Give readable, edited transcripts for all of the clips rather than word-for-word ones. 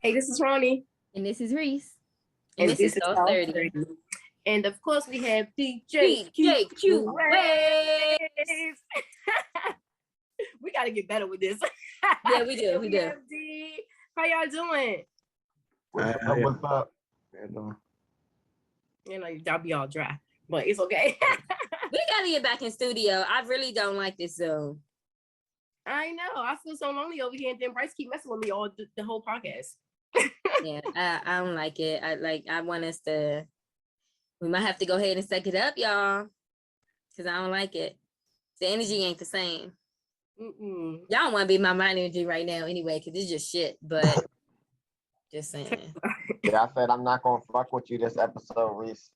Hey, this is Ronnie. And this is Reese. And this is Soft30. And of course, we have DJ Q Waves. We got to get better with this. Yeah, we do. We do. D. How y'all doing? What's up? You know, y'all be all dry, but it's okay. We got to get back in studio. I really don't like this Zoom. I know. I feel so lonely over here, and then Bryce keep messing with me all the whole podcast. Yeah, I don't like it. I want us to. We might have to go ahead and suck it up, y'all, because I don't like it. The energy ain't the same. Mm-mm. Y'all don't want to be my mind energy right now anyway, because it's just shit. But just saying. Yeah, I said I'm not gonna fuck with you this episode, Reese.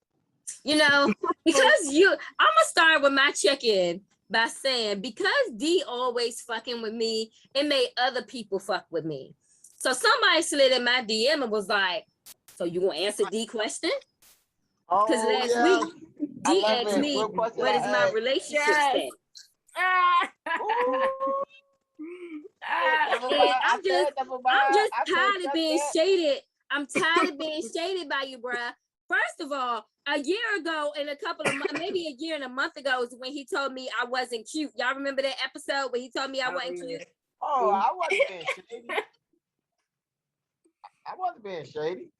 You know, because I'm gonna start with my check-in by saying because D always fucking with me, it made other people fuck with me. So somebody slid in my DM and was like, "So you gonna answer D question?" Because last week D asked me, "What is my relationship status?" I'm just tired of being shaded. I'm tired of being shaded by you, bruh. First of all, a year ago and a couple of months, maybe a year and a month ago is when he told me I wasn't cute. Y'all remember that episode where he told me I wasn't cute? Oh, I wasn't being shady. I wasn't being shady.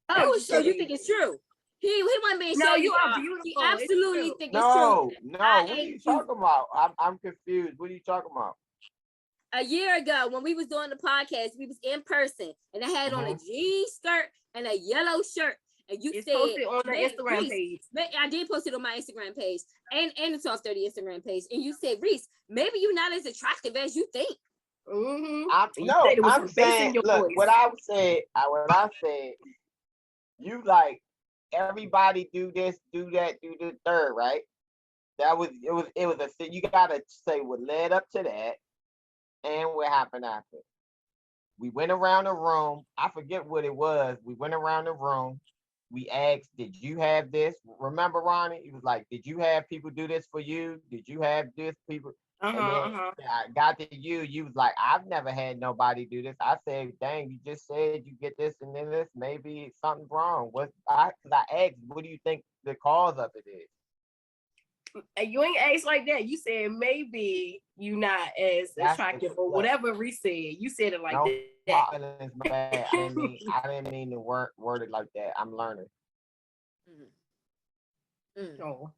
Oh, so you think it's true? He wasn't being shady. No, you are beautiful. He absolutely think it's true. true. No, what are you talking about? I'm confused. What are you talking about? A year ago, when we was doing the podcast, we was in person, and I had on a jean skirt and a yellow shirt. And you said posted on the Instagram page. I did post it on my Instagram page and the Soft30 Instagram page. And you said, Reese, maybe you're not as attractive as you think. Mm-hmm. I'm saying, look, what I said, you like everybody do this, do that, do the third, right? It was you gotta say what led up to that and what happened after. We went around the room. I forget what it was. We went around the room. We asked, did you have this? Remember, Ronnie? He was like, did you have people do this for you? Did you have this people? And then I got to you. You was like, I've never had nobody do this. I said, dang, you just said you get this and then this. Maybe something's wrong. Because I asked, what do you think the cause of it is? You ain't asked like that. You said maybe you not as attractive or whatever Reese said. You said it like that. I didn't mean to word it like that. I'm learning. Oh.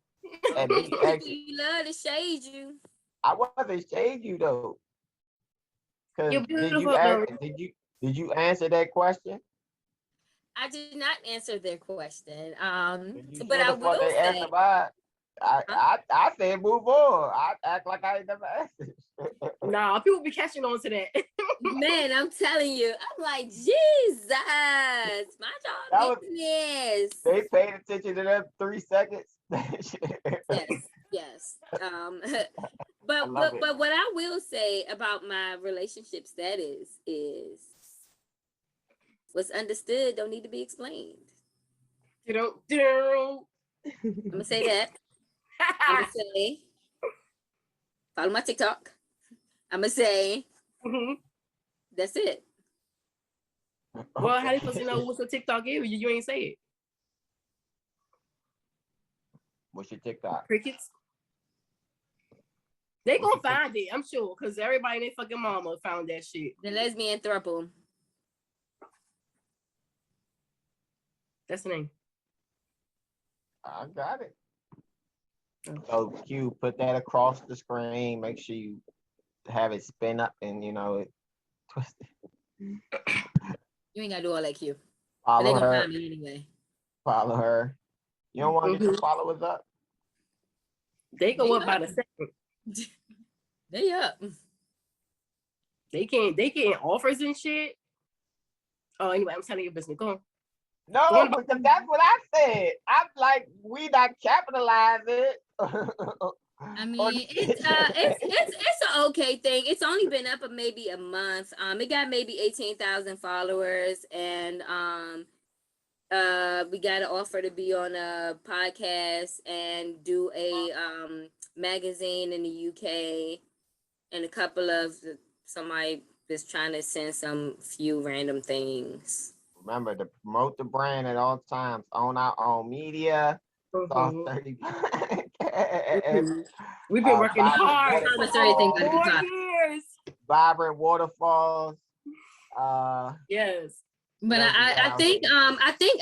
You love to shade you. I wasn't shade you though. Did you answer that question? I did not answer their question. But I will say. I said move on. I act like I ain't never answered. Nah, people be catching on to that. Man, I'm telling you, I'm like, Jesus, my dog business. They paid attention to them 3 seconds. Yes. But what I will say about my relationship status is what's understood don't need to be explained. I'm gonna say that. I'm gonna say follow my TikTok. I'm gonna say that's it. Well, how you supposed to know what's your TikTok is? You ain't say it. What's your TikTok? Crickets. They gonna find it, I'm sure, because everybody in their fucking mama found that shit. The lesbian throuple. That's the name. I got it. So Q, put that across the screen. Make sure you have it spin up and it twist it. You ain't gotta do all that, Q. Follow they her. gonna find me anyway. Follow her. You don't want to get your followers up? They go up by the second. They up. They getting offers and shit. Oh, anyway, I'm telling you business. Go on. No, because that's what I said. I'm like, we not capitalizing. I mean, it's an okay thing. It's only been up for maybe a month. It got maybe 18,000 followers, and we got an offer to be on a podcast and do a magazine in the UK, and a couple of somebody Just trying to send some few random things. Remember to promote the brand at all times on our own media. Soft 30 We've been working hard for everything 4 years. Vibrant waterfalls. Yes. But I think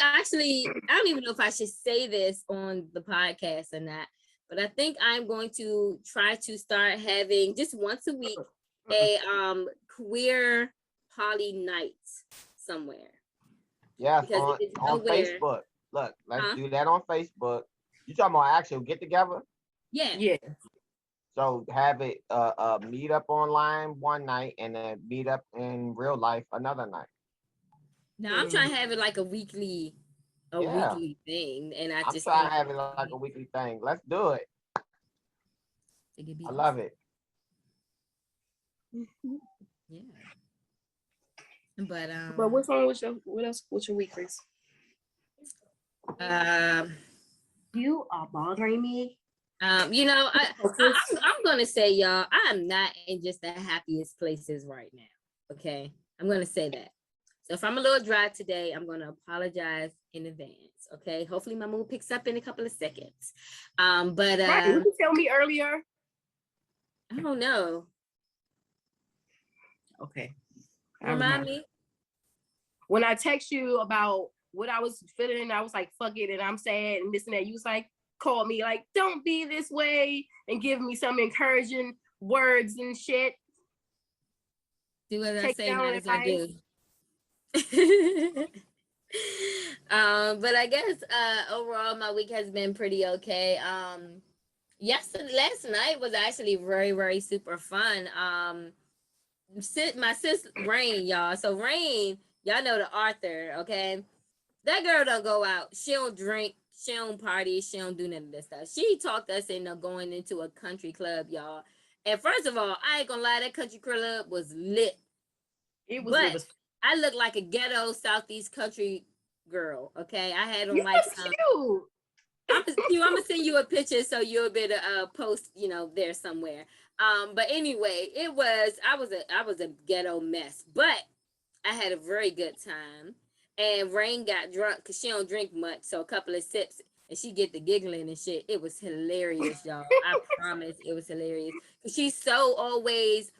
actually I don't even know if I should say this on the podcast or not, but I think I'm going to try to start having just once a week a queer poly night somewhere. Yes, on Facebook. Look, let's do that on Facebook. You talking about actual get together? Yeah. So have it meet up online one night and then meet up in real life another night. Now I'm trying to have it like a weekly thing, and I'm trying to have it like a weekly thing. Let's do it. I love it. Yeah. But what's on with your week, Chris? You are bothering me. I'm gonna say, y'all, I'm not in just the happiest places right now. Okay, I'm gonna say that. So if I'm a little dry today, I'm gonna apologize in advance. Okay, hopefully my mood picks up in a couple of seconds. But Ryan, you tell me earlier. I don't know. Okay. Remind me. When I text you about what I was feeling, I was like, fuck it, and I'm sad and this and that. You was like, call me, like, don't be this way, and give me some encouraging words and shit. Do what I say, not as I do. But I guess overall my week has been pretty okay. Last night was actually very, very super fun. My sis Rain, y'all. So Rain, y'all know the Arthur, okay? That girl don't go out. She don't drink. She don't party. She don't do none of this stuff. She talked us into going into a country club, y'all. And first of all, I ain't gonna lie, that country club was lit. But I look like a ghetto Southeast country girl, okay? I had on like some cute. I'm gonna send you a picture so you'll be able to post, there somewhere. But anyway, I was a ghetto mess, but I had a very good time. And Rain got drunk because she don't drink much, so a couple of sips and she get the giggling and shit. It was hilarious, y'all. I promise it was hilarious. Cause she's so always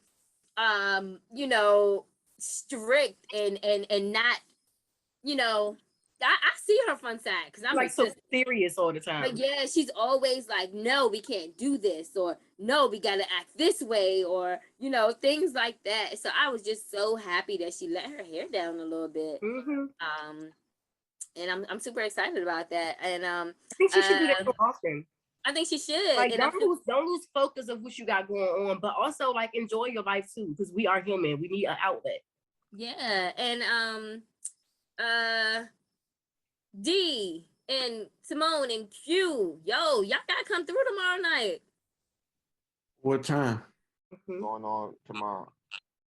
strict and not, I see her fun side because I'm like so serious all the time. But yeah, she's always like, no, we can't do this, or no, we gotta act this way, or things like that. So I was just so happy that she let her hair down a little bit. And I'm super excited about that. And I think she should do that more often. I think she should. Like, don't lose focus of what you got going on, but also like enjoy your life too, because we are human. We need an outlet. Yeah, and D and Simone and Q, yo, y'all gotta come through tomorrow night. What time? Going on tomorrow.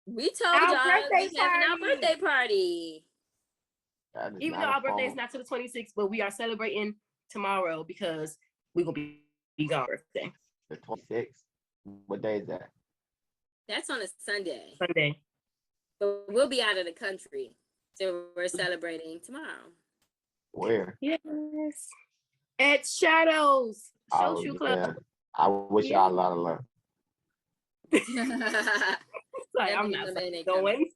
We told y'all we're having our birthday party. Even though our birthday is not to the 26th, but we are celebrating tomorrow because we're gonna be gone birthday. The 26th. What day is that? That's on a Sunday. Sunday. But we'll be out of the country. So we're celebrating tomorrow. Where? Yes. At Shadows Social Club. I wish y'all a lot of luck. Like, I'm not going.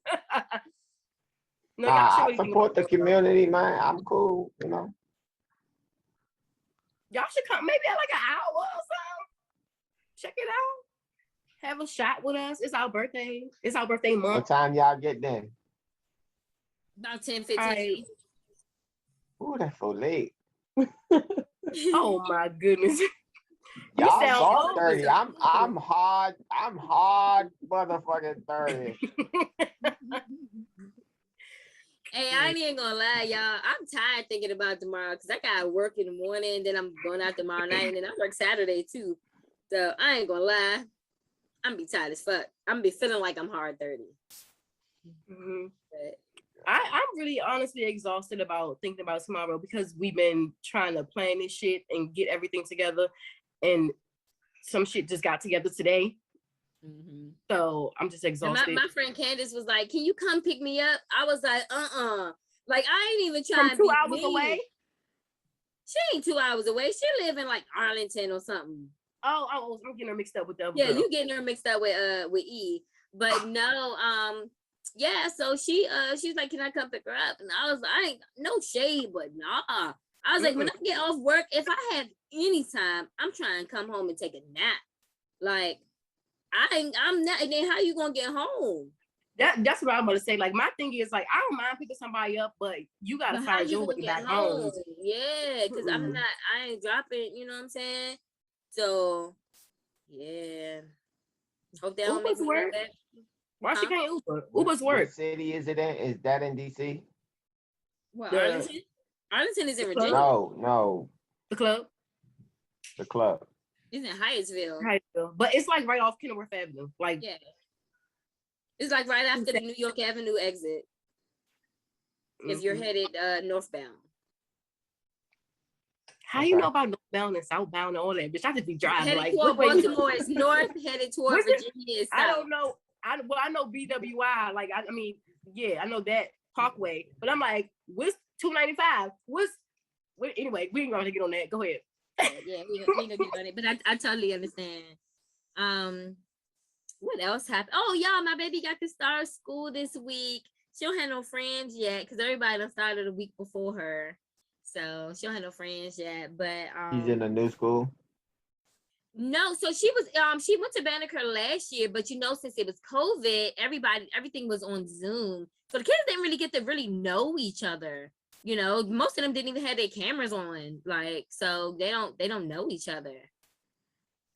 No, I support the community, man. I'm cool, Y'all should come maybe at like an hour or so. Check it out. Have a shot with us. It's our birthday. It's our birthday month. What time y'all get there? About 10:15. Ooh, that's so late. Oh my goodness. Y'all Soft 30. I'm hard motherfucking 30. Hey, I ain't even gonna lie, y'all. I'm tired thinking about tomorrow because I got work in the morning, then I'm going out tomorrow night, and then I work Saturday too. So I ain't gonna lie. I'm be tired as fuck. I'm be feeling like I'm hard 30. But I'm really honestly exhausted about thinking about tomorrow because we've been trying to plan this shit and get everything together, and some shit just got together today. Mm-hmm. So I'm just exhausted. My friend Candace was like, "Can you come pick me up?" I was like, Like, I ain't even trying From to 2 be hours mean. away? She ain't 2 hours away. She live in like Arlington or something. Oh, I'm getting her mixed up with the other Yeah, girl. you getting her mixed up with E. But no, yeah, so she's like, "Can I come pick her up?" And I was like, I ain't no shade, but nah. I was like, when I get off work, if I have any time, I'm trying to come home and take a nap. Like, I'm not, and then how you gonna get home? That's what I'm gonna say. Like, my thing is, like, I don't mind picking somebody up, but you gotta find your way back home. Yeah, because I ain't dropping, you know what I'm saying? So yeah. Hope they don't make me go back. Why she can't Uber? Uber's work. What city is it in? Is that in DC? What, Arlington? Arlington is in Virginia. No. The club? The club. It's in Hyattsville. But it's like right off Kenilworth Avenue. Like, yeah. It's like right after the New York Avenue exit. If you're headed northbound. How you know about northbound and southbound and all that? Bitch, I just be driving. Headed like, toward Baltimore is north, headed toward Virginia is south. I don't know. I know BWI. Like, I mean, yeah, I know that Parkway. But I'm like, what's 295? Anyway, we ain't gonna get on that. Go ahead. Yeah, we ain't gonna get on it. But I totally understand. What else happened? Oh, y'all, my baby got to start school this week. She don't have no friends yet because everybody done started a week before her. So she don't have no friends yet. But she's in a new school. No, so she went to Banneker last year, but since it was COVID, everything was on Zoom. So the kids didn't really get to really know each other. Most of them didn't even have their cameras on. Like, so they don't know each other.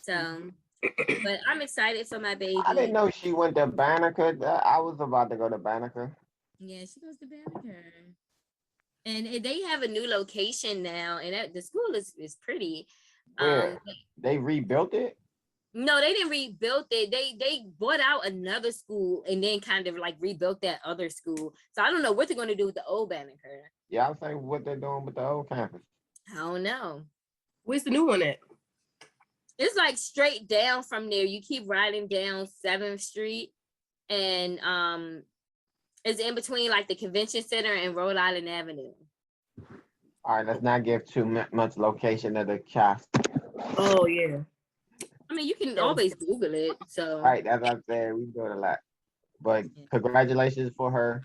So but I'm excited for my baby. I didn't know she went to Banneker. I was about to go to Banneker. Yeah, she goes to Banneker. And they have a new location now, and the school is pretty. Where? They rebuilt it? No, they didn't rebuild it. They bought out another school and then kind of like rebuilt that other school. So I don't know what they're going to do with the old Banneker. Yeah, I was saying what they're doing with the old campus. I don't know. Where's the new one at? It's like straight down from there. You keep riding down 7th Street, and it's in between like the convention center and Rhode Island Avenue. All right, let's not give too much location of the cast. Oh yeah. I mean, you can always Google it. So right, that's what I'm saying. We do it a lot. But congratulations for her.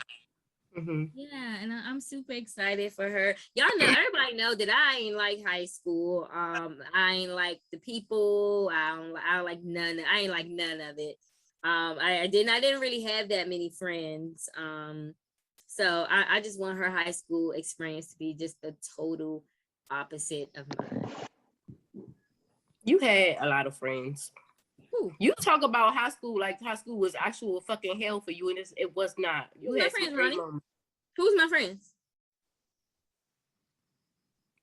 Mm-hmm. Yeah, and I'm super excited for her. Y'all know, everybody know that I ain't like high school. I ain't like the people. I ain't like none of it. I didn't really have that many friends. So I just want her high school experience to be just the total opposite of mine. You had a lot of friends. Ooh. You talk about high school like high school was actual fucking hell for you, and it was not. You had friends, Ronnie. Who's my friends?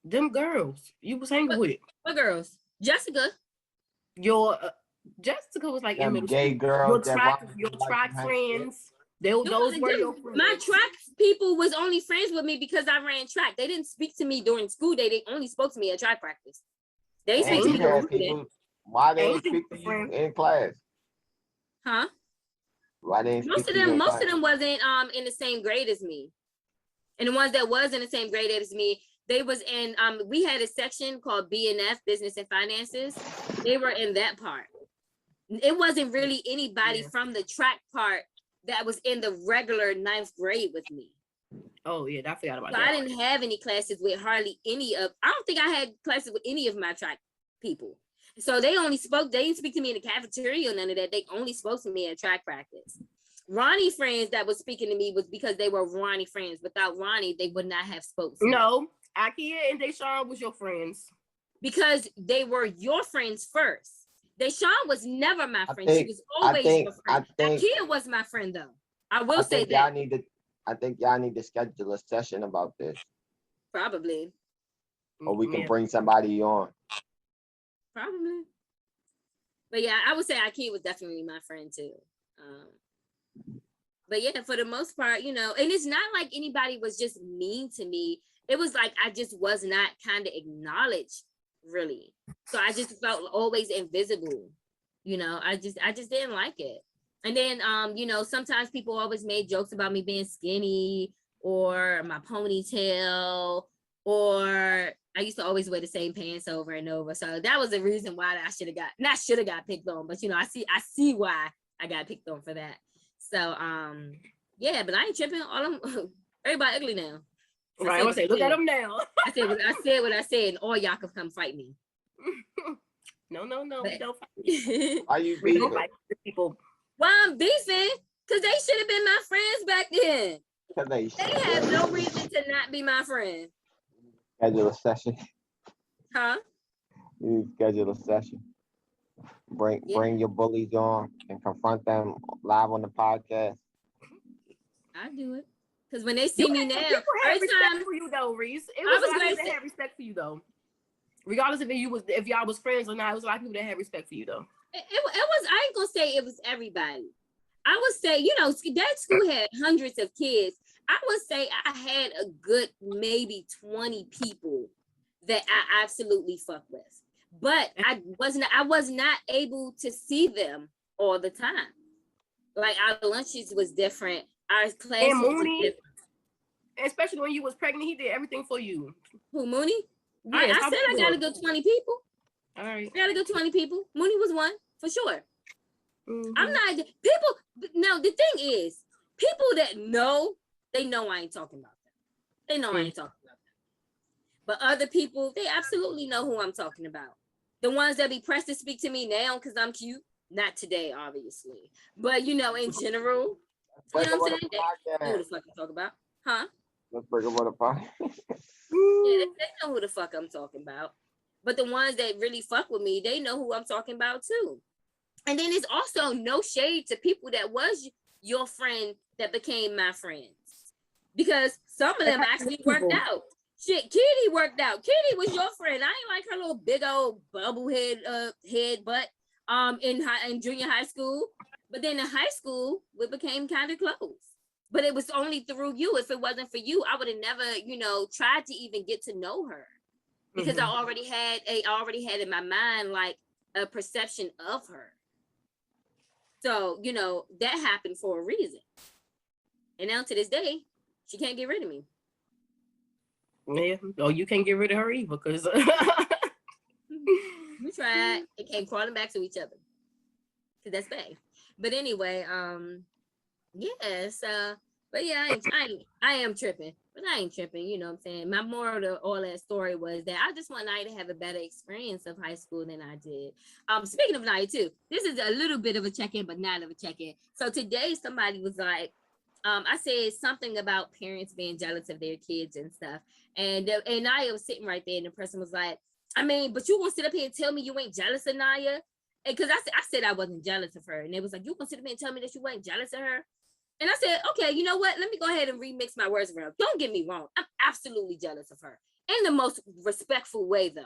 Them girls you was hanging with. What girls? Jessica. Your Jessica was like in middle gay school. Girls your track friends. Those were your friends. My track people was only friends with me because I ran track. They didn't speak to me during school day. They only spoke to me at track practice. They speak to me during school day. Why they didn't speak to you in class? Huh? Why they didn't most of them wasn't in the same grade as me. And the ones that was in the same grade as me, they was in we had a section called BNF, Business and Finances. They were in that part. It wasn't really anybody from the track part that was in the regular 9th grade with me. Oh yeah, I forgot about that. I didn't have any classes with hardly any of. I don't think I had classes with any of my track people. So they didn't speak to me in the cafeteria or none of that. They only spoke to me at track practice. Ronnie friends that was speaking to me was because they were Ronnie friends. Without Ronnie, they would not have spoken. No, Akia and Deshaun was your friends. Because they were your friends first. Deshaun was never my friend. She was always your friend. Akia was my friend though. I will say that. I think y'all need to schedule a session about this. Probably. Or we can bring somebody on. Probably. But yeah, I would say Akia was definitely my friend too. But yeah, for the most part, and it's not like anybody was just mean to me. It was like I just was not kind of acknowledged, really. So I just felt always invisible, I just didn't like it. And then, sometimes people always made jokes about me being skinny or my ponytail, or I used to always wear the same pants over and over. So that was the reason why I should have got picked on. But I see why I got picked on for that. So yeah, but I ain't tripping. All them everybody ugly now. So right, I was say, look at them now. I said what I said, and all y'all can come fight me. No, we don't fight. Why you we don't beefing? fight the people. Why I'm beefing? Because they should have been my friends back then. They have no reason to not be my friend. Schedule a session. Huh? You schedule a session. Bring your bullies on and confront them live on the podcast. I do it. Because when they see me now, people have every respect time for you though, Reese. It was a lot of people that had respect for you though. Regardless if y'all was friends or not, it was a lot of people that had respect for you though. It was, I ain't gonna say it was everybody. I would say, that school had hundreds of kids. I would say I had a good maybe 20 people that I absolutely fuck with. But I was not able to see them all the time. Like our lunches was different. Our classes was different. Especially when you was pregnant, he did everything for you. Who, Mooney? Yeah, I said I got a good 20 people. All right. I got a good 20 people. Mooney was one, for sure. Mm-hmm. I'm not, people, now the thing is, people that know, they know I ain't talking about them. They know I ain't talking about them. But other people, they absolutely know who I'm talking about. The ones that be pressed to speak to me now because I'm cute. Not today, obviously. But, in general, you know what I'm saying? They know who the fuck I'm talking about. Huh? Let's bring them on the podcast. Yeah, they know who the fuck I'm talking about. But the ones that really fuck with me, they know who I'm talking about too. And then there's also no shade to people that was your friend that became my friends. Because some of them actually worked out. Shit, Kitty worked out. Kitty was your friend. I ain't like her little big old bubble head butt in junior high school. But then in high school, we became kind of close. But it was only through you. If it wasn't for you, I would have never, tried to even get to know her. Because I already had in my mind like a perception of her. So, that happened for a reason. And now to this day, she can't get rid of me. Yeah. Oh, you can't get rid of her either because we tried. It came crawling back to each other. Cause that's bad. But anyway, yeah, so but yeah, I am tripping. But I ain't tripping, you know what I'm saying? My moral to all that story was that I just want Naya to have a better experience of high school than I did. Speaking of Naya too, this is a little bit of a check-in, but not of a check-in. So today somebody was like, I said something about parents being jealous of their kids and stuff. And Naya was sitting right there and the person was like, I mean, but you gonna sit up here and tell me you ain't jealous of Naya? And because I said I wasn't jealous of her. And they was like, you gonna sit up here and tell me that you weren't jealous of her? And I said, okay, you know what? Let me go ahead and remix my words around. Don't get me wrong. I'm absolutely jealous of her. In the most respectful way, though.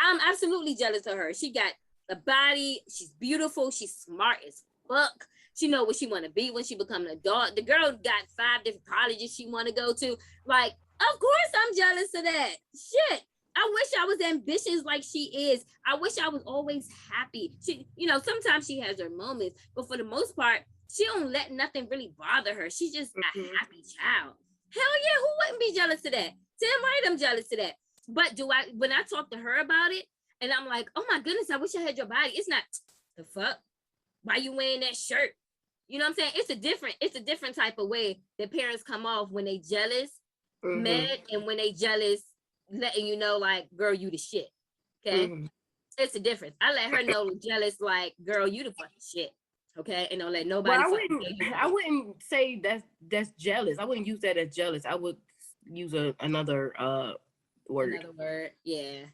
I'm absolutely jealous of her. She got a body. She's beautiful. She's smart as fuck. She know what she want to be when she become an adult. The girl got 5 different colleges she want to go to. Like, of course I'm jealous of that. Shit. I wish I was ambitious like she is. I wish I was always happy. She, sometimes she has her moments, but for the most part, she don't let nothing really bother her. She's just a happy child. Hell yeah, who wouldn't be jealous of that? Damn right I'm jealous of that. But when I talk to her about it, and I'm like, oh my goodness, I wish I had your body. It's not, the fuck? Why you wearing that shirt? You know what I'm saying? It's a different type of way that parents come off when they jealous, mad, and when they jealous, letting you know, like, girl, you the shit. Okay? It's a difference. I let her know jealous, like, girl, you the fucking shit. Okay, and don't let nobody. I wouldn't say that's jealous. I wouldn't use that as jealous. I would use another word. Another word, yeah.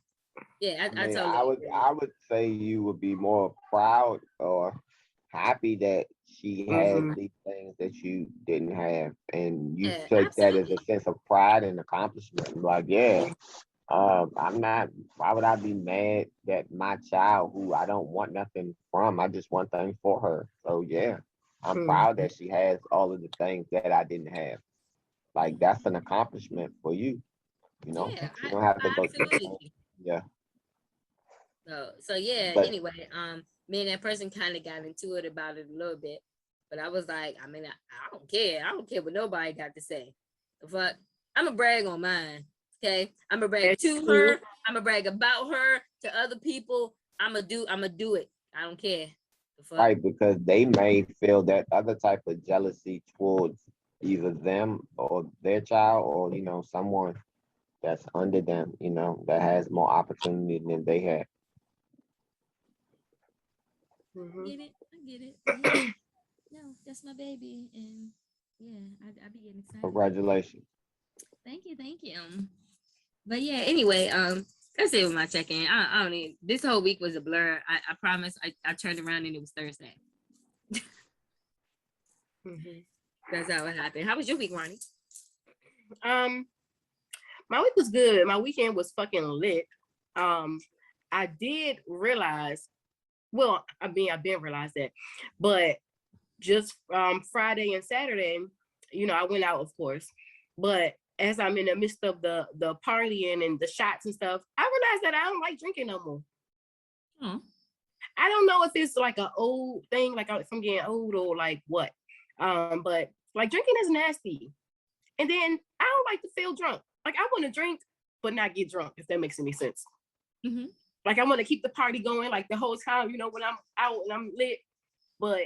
I totally. I would say you would be more proud or happy that she has these things that you didn't have, and you take that as a sense of pride and accomplishment. Like, yeah. I'm not, why would I be mad that my child, who I don't want nothing from, I just want things for her. So yeah, I'm proud that she has all of the things that I didn't have. Like, that's an accomplishment for you. Yeah, you don't have to go. Absolutely. Yeah. So yeah. But, anyway, me and that person kind of got into it about it a little bit. But I was like, I mean, I don't care. I don't care what nobody got to say. But I'm going to brag on mine. Okay. I'm going to brag to her. I'm going to brag about her to other people. I'm going to do it. I don't care. Right, because they may feel that other type of jealousy towards either them or their child or, you know, someone that's under them, you know, that has more opportunity than they have. I get it. Yeah. No, that's my baby. And yeah, I be getting excited. Congratulations. Thank you. But yeah, anyway, that's it with my check-in. I don't need, this whole week was a blur. I promise. I turned around and it was Thursday. That's how it happened. How was your week, Ronnie? My week was good. My weekend was fucking lit. I did realize, well, I mean, I've been realized that, but just Friday and Saturday, you know, I went out, of course, but as I'm in the midst of the partying and the shots and stuff, I realized that I don't like drinking no more. I don't know if it's like an old thing, like from getting old or like what, but like drinking is nasty. And then I don't like to feel drunk. Like I want to drink, but not get drunk, if that makes any sense. Like I want to keep the party going, like the whole time, you know, when I'm out and I'm lit, but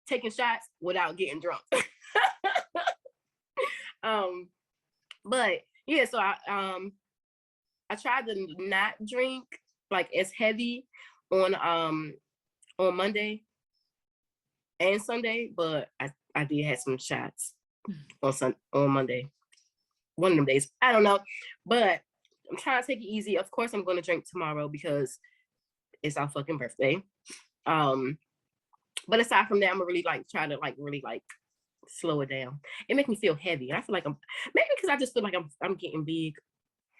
taking shots without getting drunk. But yeah, so I tried to not drink like as heavy on Monday and Sunday, but I did have some shots on Monday. One of them days. I don't know. But I'm trying to take it easy. Of course I'm gonna drink tomorrow because it's our fucking birthday. But aside from that, I'm gonna really like try to like really like slow it down. It makes me feel heavy. I feel like I'm maybe because I just feel like I'm getting big,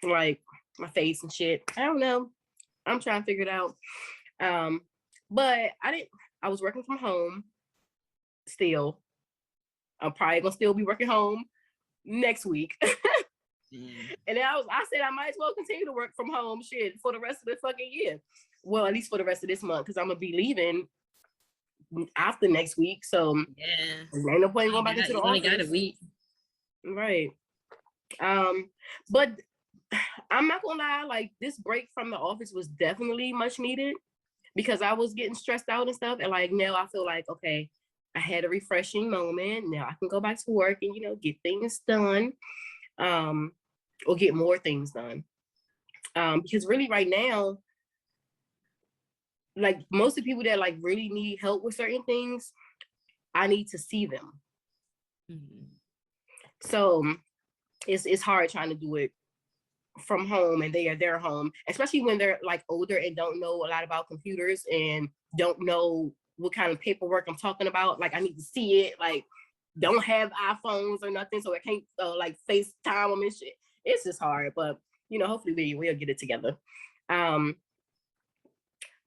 like my face and shit. I don't know. I'm trying to figure it out. But I was working from home still. I'm probably gonna still be working home next week. And then I said I might as well continue to work from home shit for the rest of the fucking year. Well, at least for the rest of this month, because I'm gonna be leaving after next week. So yeah, there ain't no point in going back into the office. Only got a week. Right. But I'm not gonna lie, like this break from the office was definitely much needed because I was getting stressed out and stuff. And like now I feel like, okay, I had a refreshing moment. Now I can go back to work and, you know, get things done. Or get more things done. Because really right now, like most of the people that like really need help with certain things, I need to see them. So it's hard trying to do it from home and they are their home, especially when they're like older and don't know a lot about computers and don't know what kind of paperwork I'm talking about. Like I need to see it, like don't have iPhones or nothing, so I can't like FaceTime them and shit. It's just hard, but you know, hopefully we'll get it together.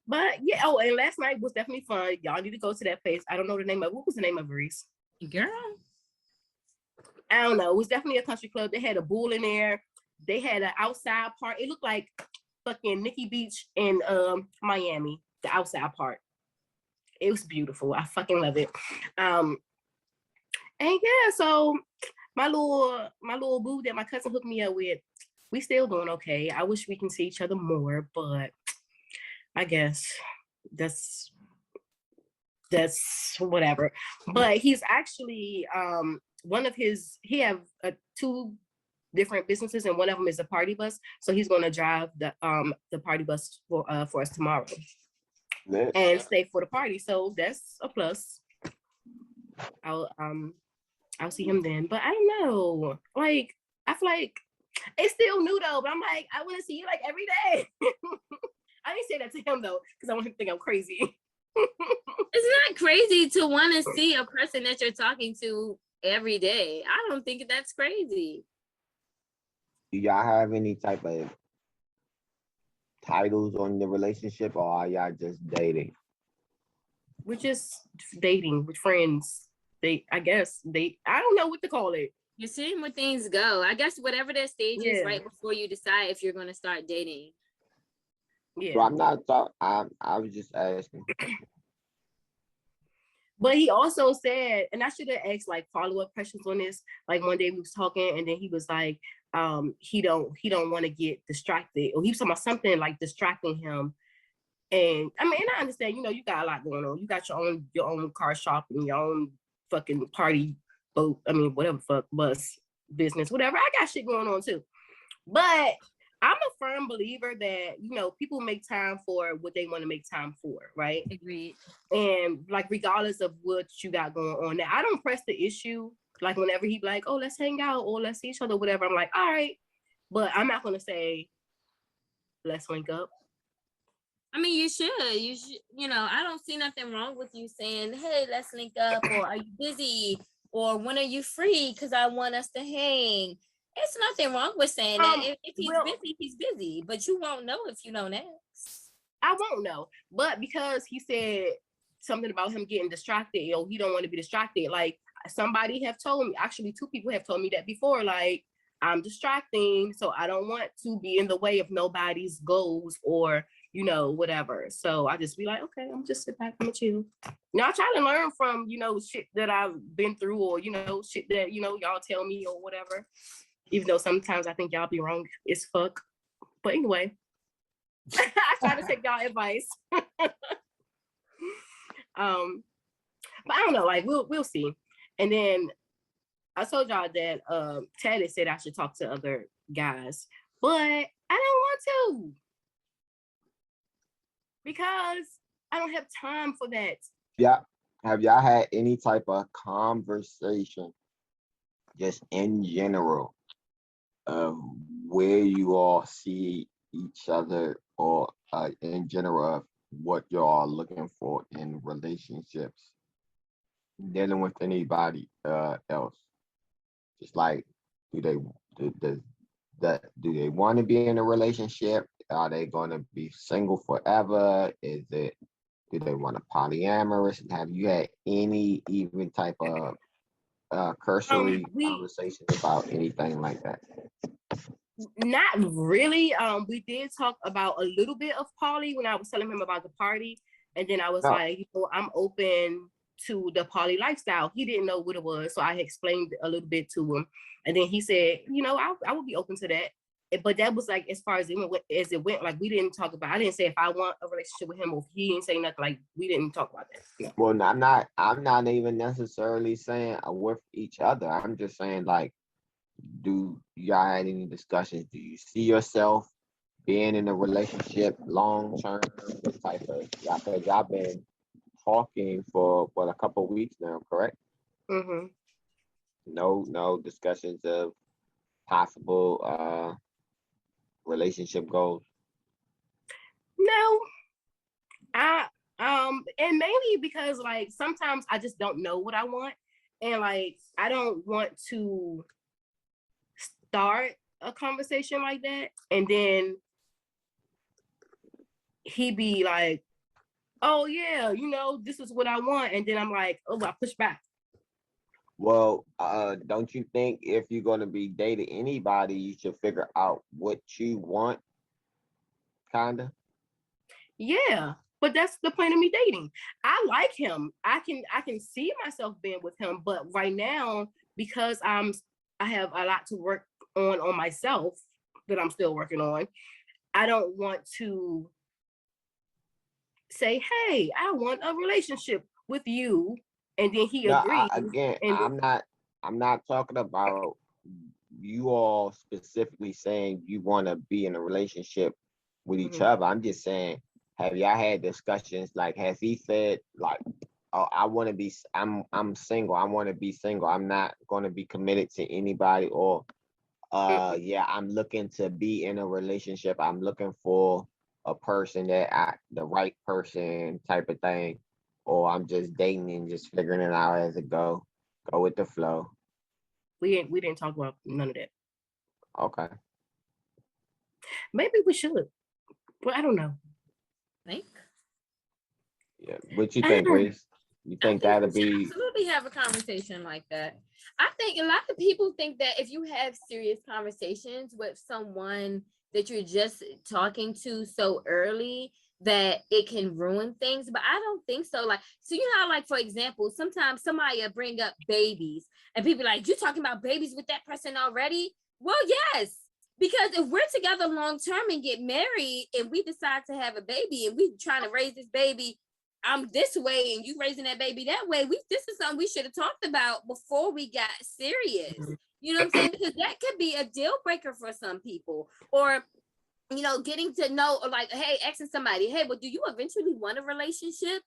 But yeah, oh, and last night was definitely fun. Y'all need to go to that place. I don't know the name of what was the name of it, Reese? Girl, I don't know. It was definitely a country club. They had a pool in there. They had an outside part. It looked like fucking Nikki Beach in Miami, the outside part. It was beautiful. I fucking love it. And yeah, so my little boo that my cousin hooked me up with, we still doing okay. I wish we can see each other more, but I guess that's whatever. But he's actually he have two different businesses, and one of them is a party bus. So he's going to drive the party bus for us tomorrow and stay for the party. So that's a plus. I'll see him then. But I don't know. Like I feel like it's still new though. But I'm like, I want to see you like every day. I didn't say that to him though, because I want him to think I'm crazy. It's not crazy to want to see a person that you're talking to every day. I don't think that's crazy. Do y'all have any type of titles on the relationship, or are y'all just dating? We're just dating with friends. I don't know what to call it. You're seeing where things go. I guess whatever that stage is right before you decide if you're going to start dating. Yeah. So I'm not talking. I was just asking. But he also said, and I should have asked like follow-up questions on this. Like one day we was talking, and then he was like, he don't want to get distracted, or he was talking about something like distracting him. And I mean, and I understand, you got a lot going on. You got your own car shop and your own fucking party boat. I mean, whatever fuck bus business, whatever. I got shit going on too. But I'm a firm believer that, people make time for what they want to make time for, right? Agreed. And like, regardless of what you got going on. Now, I don't press the issue. Like, whenever he be like, oh, let's hang out or let's see each other, whatever, I'm like, all right. But I'm not going to say, let's link up. I mean, you should, I don't see nothing wrong with you saying, hey, let's link up, or are you busy? Or when are you free? Because I want us to hang. It's nothing wrong with saying that. If he's busy, he's busy. But you won't know if you don't ask. I won't know. But because he said something about him getting distracted, he don't want to be distracted. Like, somebody have told me, actually 2 people have told me that before, like, I'm distracting, so I don't want to be in the way of nobody's goals or, whatever. So I just be like, okay, I'm just sit back and chill. Now I try to learn from, shit that I've been through, or, shit that, y'all tell me or whatever. Even though sometimes I think y'all be wrong as fuck. But anyway, I try to take y'all advice. But I don't know, like, we'll see. And then I told y'all that Teddy said I should talk to other guys, but I don't want to, because I don't have time for that. Yeah. Have y'all had any type of conversation, just in general, of where you all see each other, or in general of what y'all are looking for in relationships, dealing with anybody else? Just like, do they want to be in a relationship? Are they going to be single forever? Do they want a polyamorous? Have you had any even type of cursory conversation about anything like that? Not really. We did talk about a little bit of poly when I was telling him about the party, and then I was like, I'm open to the poly lifestyle. He didn't know what it was, so I explained a little bit to him, and then he said, I would be open to that. But that was like as far as it went. Like, we didn't talk about. I didn't say if I want a relationship with him, or if he didn't say nothing. Like, we didn't talk about that. Well, I'm not even necessarily saying with each other. I'm just saying, like, do y'all had any discussions? Do you see yourself being in a relationship long term? What type of y'all been talking for a couple of weeks now, correct? Mm-hmm. No discussions of possible relationship goals. No, and mainly because, like, sometimes I just don't know what I want, and like, I don't want to start a conversation like that, and then he be like, oh yeah, this is what I want, and then I'm like, oh, I push back. Well, don't you think if you're going to be dating anybody, you should figure out what you want, kinda? Yeah, but that's the point of me dating. I like him. I can see myself being with him, but right now, because I have a lot to work on myself that I'm still working on, I don't want to say, hey, I want a relationship with you, and then he agrees. I'm not talking about you all specifically saying you want to be in a relationship with each other. I'm just saying, have y'all had discussions? Like, has he said, like, oh, I'm single, I want to be single, I'm not going to be committed to anybody, or yeah, I'm looking to be in a relationship, I'm looking for a person the right person type of thing, or I'm just dating and just figuring it out as it go with the flow? We didn't talk about none of that. Okay. Maybe we should, but I don't know. Think. Yeah. What you think, Grace? You think that'll be absolutely have a conversation like that? I think a lot of people think that if you have serious conversations with someone that you're just talking to so early that it can ruin things. But I don't think so. Like, so you know how, like, for example, sometimes somebody will bring up babies and people like, you talking about babies with that person already? Well, yes. Because if we're together long term and get married and we decide to have a baby and we trying to raise this baby, I'm this way and you raising that baby that way, this is something we should have talked about before we got serious. You know what I'm saying? Because that could be a deal breaker for some people. Or, you know, getting to know, or like, hey, asking somebody, hey, but do you eventually want a relationship?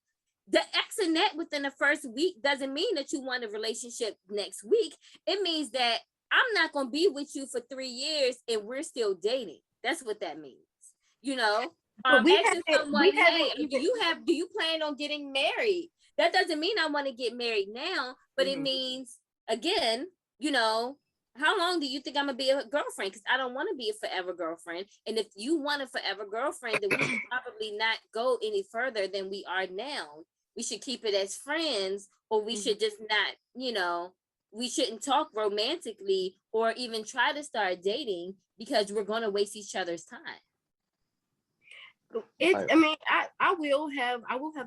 The Xing that within the first week doesn't mean that you want a relationship next week. It means that I'm not going to be with you for 3 years and we're still dating. That's what that means. You know, asking someone, hey, do you plan on getting married? That doesn't mean I want to get married now, but it means, again, you know, how long do you think I'm gonna be a girlfriend? Because I don't want to be a forever girlfriend. And if you want a forever girlfriend, then we should probably not go any further than we are now. We should keep it as friends, or we should just not, you know, we shouldn't talk romantically or even try to start dating because we're going to waste each other's time. I mean, I will have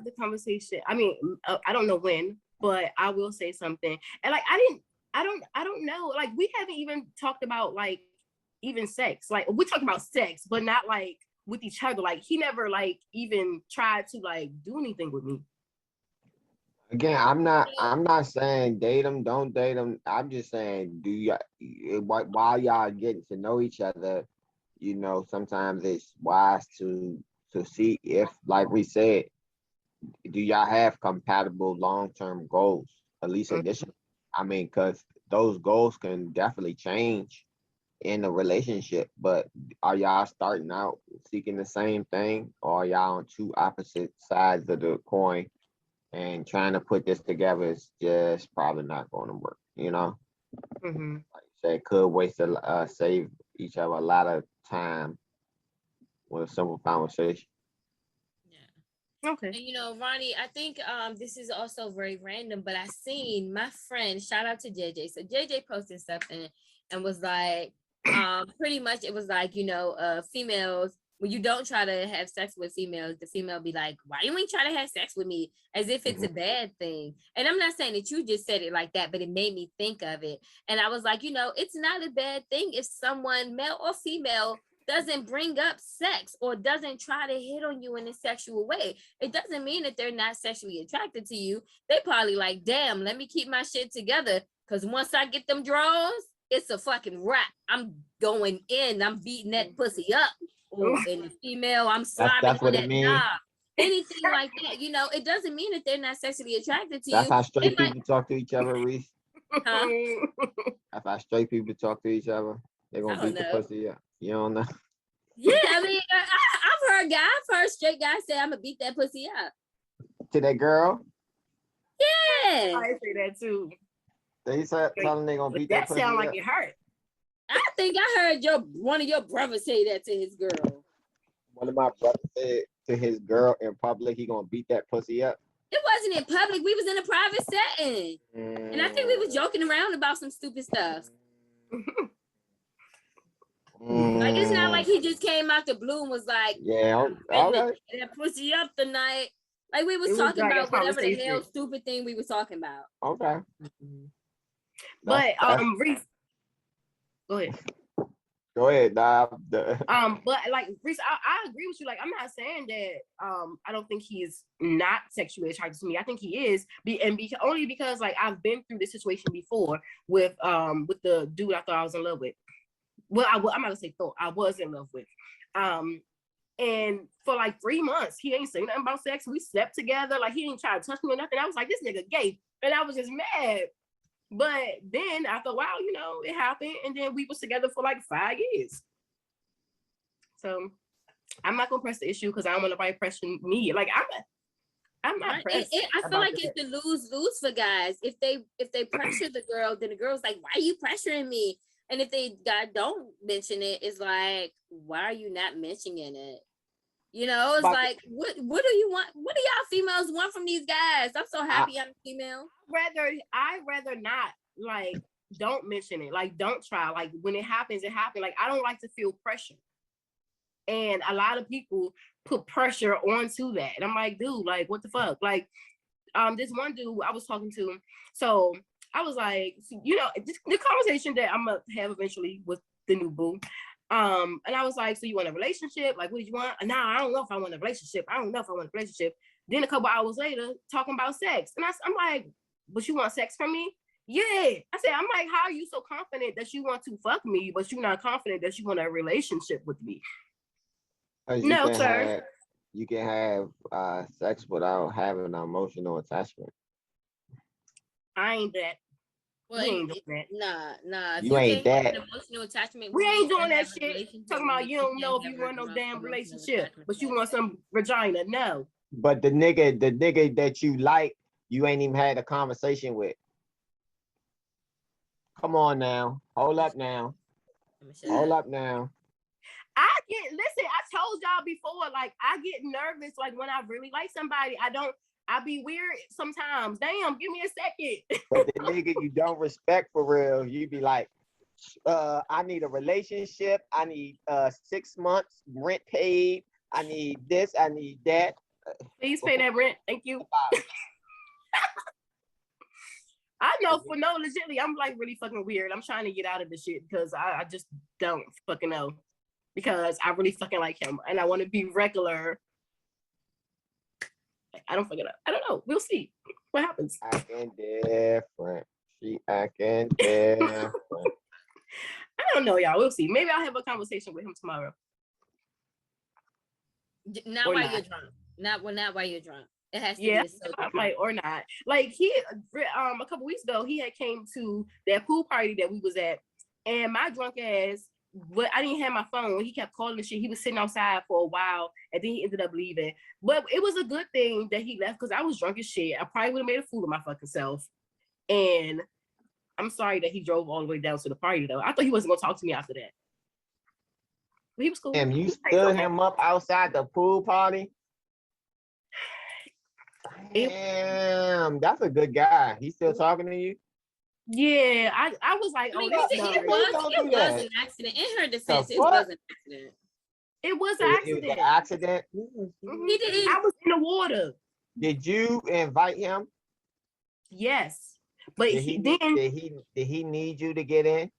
the conversation. I mean, I don't know when, but I will say something. And like, I don't know. Like, we haven't even talked about like even sex. Like, we talk about sex, but not like with each other. Like, he never like even tried to like do anything with me. Again, I'm not saying date them, don't date them. I'm just saying, do y'all, while y'all getting to know each other, you know, sometimes it's wise to see if, like we said, do y'all have compatible long-term goals, at least initially? I mean, because those goals can definitely change in a relationship, but are y'all starting out seeking the same thing, or are y'all on two opposite sides of the coin and trying to put this together is just probably not going to work, you know? Like you said, could save each other a lot of time with a simple conversation. Okay. And you know, Ronnie, I think this is also very random, but I seen my friend, shout out to JJ. So JJ posted something and was like, pretty much it was like, you know, females, when you don't try to have sex with females, the female be like, why you ain't try to have sex with me? As if it's a bad thing. And I'm not saying that you just said it like that, but it made me think of it. And I was like, you know, it's not a bad thing if someone, male or female, doesn't bring up sex or doesn't try to hit on you in a sexual way. It doesn't mean that they're not sexually attracted to you. They probably like, damn, let me keep my shit together. Because once I get them draws, it's a fucking wrap. I'm going in. I'm beating that pussy up. Ooh, and the female, I'm slobbing That's on what that it means. knob. Anything like that, you know, it doesn't mean that they're not sexually attracted to you. That's how straight people talk to each other, Reese. Huh? That's how straight people talk to each other. They're going to beat the pussy up. You don't know? Yeah, I mean, I've heard straight guys say, I'm going to beat that pussy up. To that girl? Yeah. I say that too. They said, tell them they're going to beat that pussy up. That sound like it hurt. I think I heard one of your brothers say that to his girl. One of my brothers said to his girl in public, he gonna beat that pussy up. It wasn't in public. We was in a private setting. And I think we was joking around about some stupid stuff. Like, it's not like he just came out the blue and was like, yeah, okay. That pussy up tonight. Like, we was talking about whatever the hell stupid thing we was talking about. Okay. But Reese, go ahead. Go ahead, Dob. But like Reese, I agree with you. Like, I'm not saying that I don't think he's not sexually attracted to me. I think he is, only because like I've been through this situation before with the dude I thought I was in love with. Well, I'm not gonna say thought, I was in love with. And for like 3 months, he ain't saying nothing about sex. We slept together, like he didn't try to touch me or nothing. I was like, this nigga gay, and I was just mad. But then I thought, wow, you know, it happened. And then we was together for like 5 years. So I'm not gonna press the issue because I don't want nobody pressing me. Like, I'm not pressed. I feel like it's the lose for guys. If they pressure the girl, then the girl's like, why are you pressuring me? And if they don't mention it, it's like, why are you not mentioning it? You know, it's like, what do you want? What do y'all females want from these guys? I'm so happy I'm female. I'd rather not, like, don't mention it. Like, don't try. Like, when it happens, it happens. Like, I don't like to feel pressure. And a lot of people put pressure onto that. And I'm like, dude, like, what the fuck? Like, this one dude I was talking to, so I was like, you know, the conversation that I'm gonna have eventually with the new boo. And I was like, so you want a relationship? Like, what did you want? Nah, I don't know if I want a relationship. I don't know if I want a relationship. Then a couple hours later, talking about sex. And I'm like, but you want sex from me? Yeah. I said, I'm like, how are you so confident that you want to fuck me, but you're not confident that you want a relationship with me? No, sir. You can have sex without having an emotional attachment. I ain't that. Well, we ain't doing that. Nah. If you ain't can't have that. an emotional attachment, We ain't doing that have a shit. relationship Talking with about me, you don't know if can't you have want no an damn emotional relationship, attachment but you with want that. some vagina. No. But the nigga that you like, you ain't even had a conversation with. Come on now. Hold up now. Hold up now. Listen, I told y'all before, like, I get nervous, like, when I really like somebody, I be weird sometimes. Damn, give me a second. But the nigga you don't respect for real, you be like, I need a relationship. I need 6 months rent paid. I need this. I need that. Please pay that rent. Thank you. I know for no, legitimately, I'm like really fucking weird. I'm trying to get out of this shit because I just don't fucking know. Because I really fucking like him and I want to be regular. I don't fucking know. I don't know. We'll see what happens. Acting different. She acting different. I don't know, y'all. We'll see. Maybe I'll have a conversation with him tomorrow. Not while you're drunk. Not while you're drunk. It has to be like or not. Like he a couple weeks ago, he had came to that pool party that we was at, and my drunk ass, but I didn't have my phone. He kept calling and shit. He was sitting outside for a while, and then he ended up leaving. But it was a good thing that he left because I was drunk as shit. I probably would have made a fool of my fucking self. And I'm sorry that he drove all the way down to the party though. I thought he wasn't gonna talk to me after that. But he was cool. Damn, you stood him up outside the pool party? Damn, that's a good guy. He's still talking to you? Yeah, I was like, it was an accident. In her defense, it was an accident. It was an accident. It was an accident. He did. I was in the water. Did you invite him? Yes, but did he need you to get in?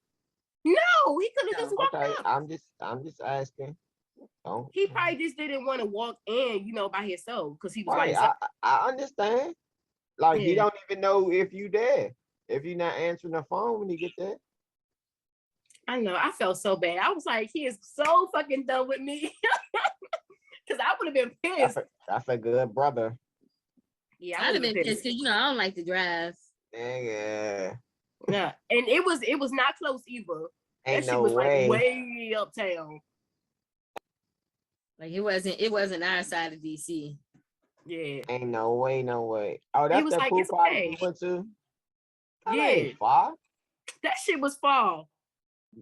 No, he could have just walked up. I'm just asking. He probably just didn't want to walk in, you know, by himself because he was right. I understand. Like he don't even know if you there. If you're not answering the phone when you get there. I know. I felt so bad. I was like, he is so fucking done with me. Because I would have been pissed. That's a good brother. Yeah, I'd have been pissed because I don't like to drive. Yeah. Yeah, and it was not close either. Ain't that shit no was way. Like way uptown. Like it wasn't our side of DC. Yeah. Ain't no way. Oh, that's the pool party we went to? That ain't far. That shit was far.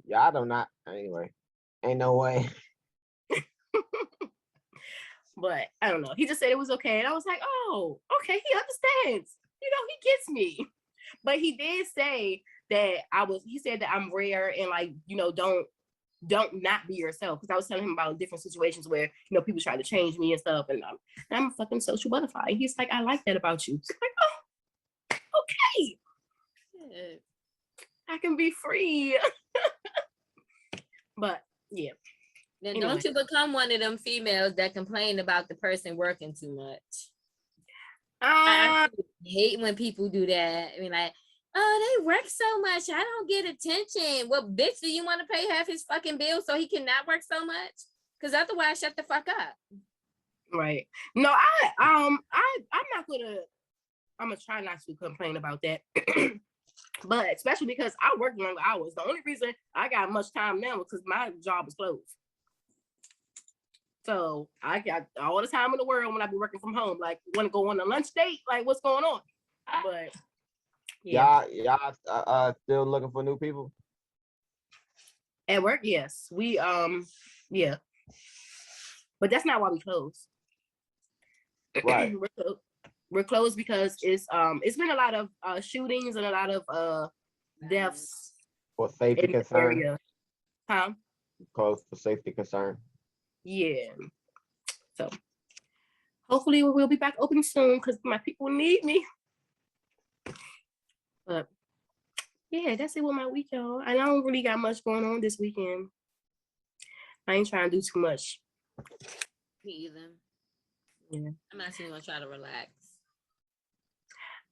Yeah, I don't know. Anyway, ain't no way. But I don't know. He just said it was okay. And I was like, oh, okay, he understands. You know, he gets me. But he did say that he said that I'm rare and like, you know, don't not be yourself. Because I was telling him about different situations where, you know, people try to change me and stuff. And I'm a fucking social butterfly. And he's like, I like that about you. So I'm like, oh, okay. Yeah. I can be free. But yeah. Then don't you become one of them females that complain about the person working too much. I hate when people do that. I mean, like, oh, they work so much. I don't get attention. Well, bitch, do you want to pay half his fucking bill so he cannot work so much? Because otherwise, shut the fuck up. Right. No, I'm gonna try not to complain about that. But especially because I work longer hours. The only reason I got much time now is because my job is closed. So I got all the time in the world when I be working from home. Like, want to go on a lunch date? Like, what's going on? But yeah. Y'all still looking for new people? At work, yes. We yeah. But that's not why we close. Right. We're closed because it's been a lot of shootings and a lot of deaths For safety concern. Huh? Close for safety concern. Yeah. So hopefully we'll be back open soon because my people need me. But yeah, that's it with my week, y'all. I don't really got much going on this weekend. I ain't trying to do too much. Me either. Yeah. I'm actually gonna try to relax.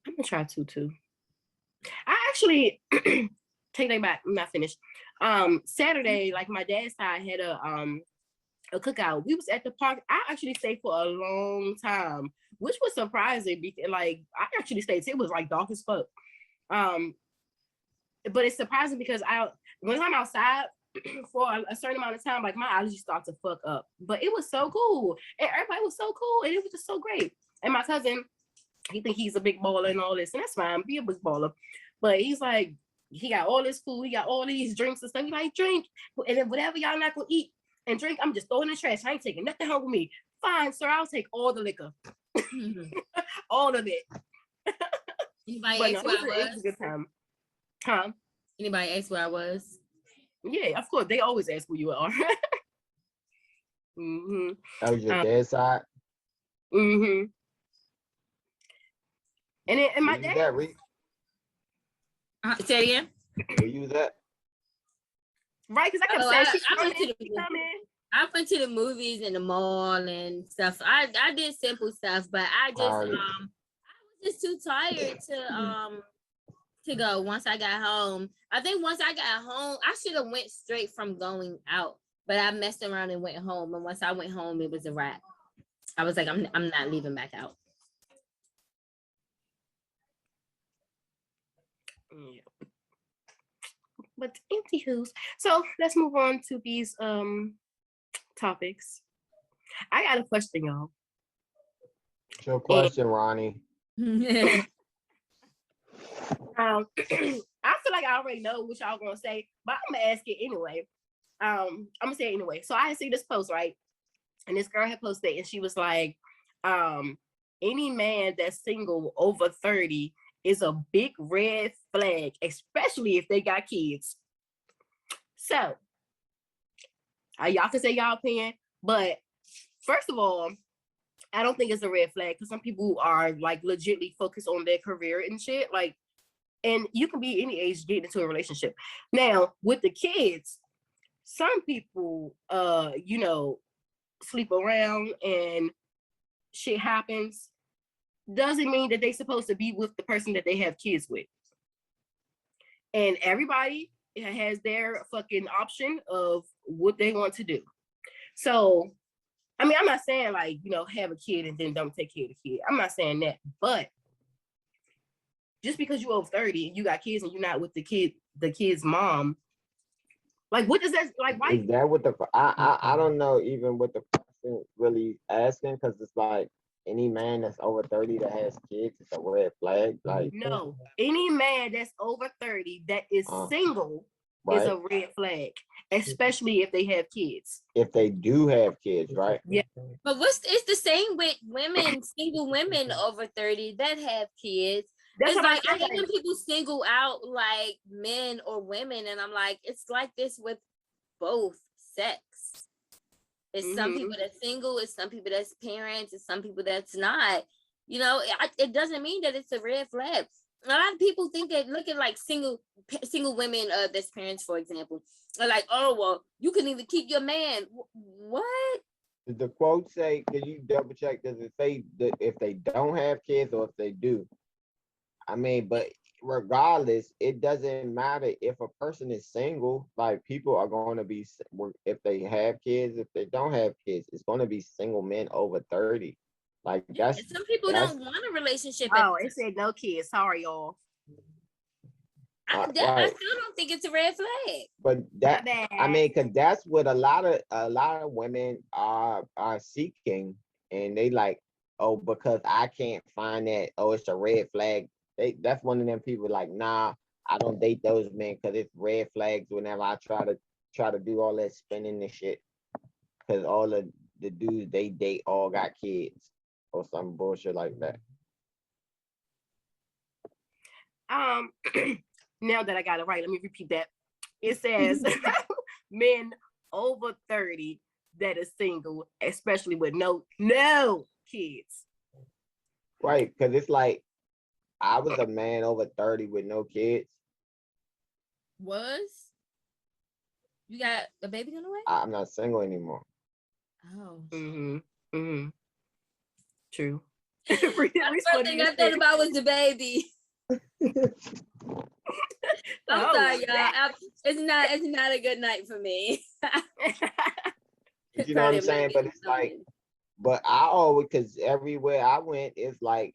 I'm gonna try to too. I actually take that back. I'm not finished. Saturday, like my dad's side had a cookout. We was at the park. I actually stayed for a long time, which was surprising because like I actually stayed. It was like dark as fuck. But it's surprising because when I'm outside for a certain amount of time, like my allergies start to fuck up. But it was so cool, and everybody was so cool, and it was just so great. And my cousin, he think he's a big baller and all this, and that's fine. Be a big baller, but he's like, he got all this food, he got all these drinks and stuff. He like drink, and then whatever y'all not gonna eat and drink, I'm just throwing in the trash. I ain't taking nothing home with me. Fine, sir, I'll take all the liquor, all of it. Anybody ask where I was? It was a good time. Huh? Anybody ask where I was? Yeah, of course. They always ask who you are. Mm-hmm. That was your dad's side? Mm-hmm. And my dad. That, Reed? Say it again. Where you was at? Right, because I kept saying I went to the movies and the mall and stuff. I did simple stuff, but I was just too tired to go once I got home. I think once I got home, I should have went straight from going out, but I messed around and went home. And once I went home, it was a wrap. I was like, I'm not leaving back out. Yeah. But anywho's, so let's move on to these topics. I got a question, y'all. What's your question, Ronnie? I feel like I already know what y'all gonna say, but I'm gonna ask it anyway. I'm gonna say it anyway. So I see this post, right? And this girl had posted, and she was like, any man that's single over 30 is a big red flag, especially if they got kids. So y'all can say y'all opinion, but first of all, I don't think it's a red flag because some people are like legitly focused on their career and shit. Like, and you can be any age getting into a relationship. Now, with the kids, some people sleep around and shit happens. Doesn't mean that they're supposed to be with the person that they have kids with. And everybody has their fucking option of what they want to do. So, I mean, I'm not saying like, have a kid and then don't take care of the kid. I'm not saying that. But just because you're over 30 and you got kids and you're not with the kid's mom, like, what does that, like, why? Is that what I don't know even what the person really asking, because it's like any man that's over 30 that has kids, it's a red flag. Like, no, any man that's over 30 that is single is a red flag, especially if they have kids. If they do have kids, right? Yeah. But it's the same with women, single women over 30 that have kids. That's it's like I hate when people single out like men or women, and I'm like, it's like this with both sex. It's some people that's single, it's some people that's parents, it's some people that's not. It doesn't mean that it's a red flag. A lot of people think that look at like single women that's parents, for example, are like, oh well, you can either keep your man. What? Did the quote say? Can you double check? Does it say that if they don't have kids or if they do? I mean, but regardless, it doesn't matter if a person is single. Like, people are going to be, if they have kids, if they don't have kids, it's going to be single men over 30. Like, some people don't want a relationship. Oh, it said no kids. Sorry, y'all. I still don't think it's a red flag. But that, I mean, because that's what a lot of women are seeking, and they like, oh, because I can't find that, oh, it's a red flag. That's one of them people like, nah, I don't date those men because it's red flags whenever I try to do all that spinning and shit. Because all of the dudes they date all got kids or some bullshit like that. Now that I got it right, let me repeat that. It says men over 30 that is single, especially with no kids. Right, because it's like I was a man over 30 with no kids. Was you got a baby on the way? I'm not single anymore. Oh. True. First thing I thought about was the baby. I'm sorry, y'all. It's not a good night for me. You know what I'm saying? But it's like, but I always, because everywhere I went, it's like,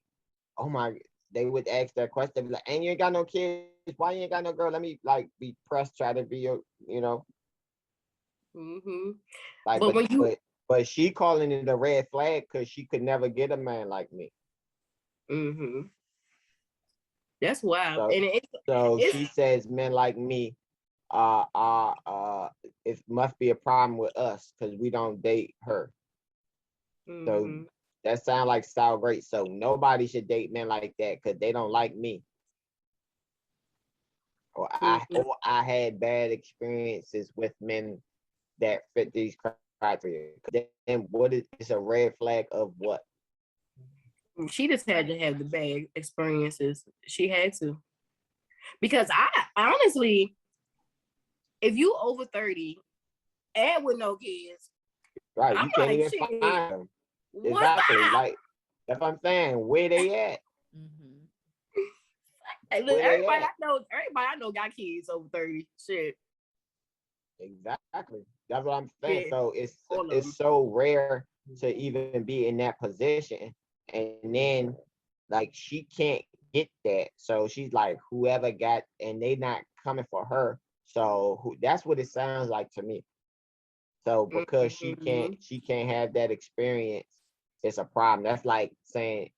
oh my, they would ask that question. They be like, and you ain't got no kids. Why you ain't got no girl? Let me like be pressed, try to be your, you know. Like, but she calling it a red flag because she could never get a man like me. That's wild. So she says men like me, it must be a problem with us because we don't date her. So that sounds like sour great. So nobody should date men like that because they don't like me. Or I had bad experiences with men that fit these criteria. Then what is it's a red flag of what? She just had to have the bad experiences. She had to. Because I honestly, if you over 30 and with no kids, right, you can't even find them. Exactly. Like that's what I'm saying. Where they at? Hey, look, everybody I know got kids over 30. Shit. Exactly. That's what I'm saying. Yeah. So it's so rare to even be in that position. And then like she can't get that. So she's like, whoever got, and they not coming for her. So that's what it sounds like to me. So because she can't have that experience, it's a problem. That's like saying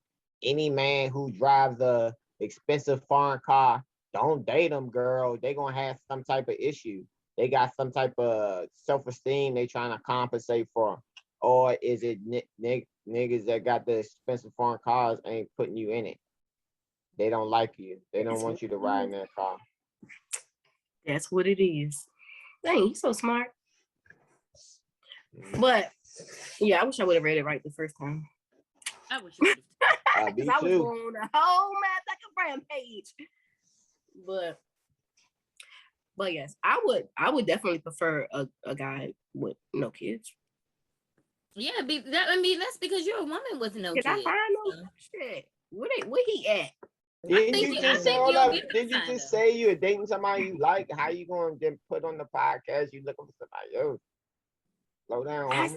any man who drives a expensive foreign car, don't date them, girl. They gonna have some type of issue. They got some type of self-esteem they trying to compensate for. Or is it niggas that got the expensive foreign cars ain't putting you in it? They don't like you. They don't want you to ride in their car. That's what it is. Dang, you so smart. But yeah, I wish I would have read it right the first time. I wish you would have. Because I was going on a whole math like a rampage. But yes, I would definitely prefer a guy with no kids. Yeah, that's because you're a woman with no kids. Can I find no shit? Where he at? Didn't you just say you were dating somebody you like? How you gonna then put on the podcast you looking for somebody else? Slow down. I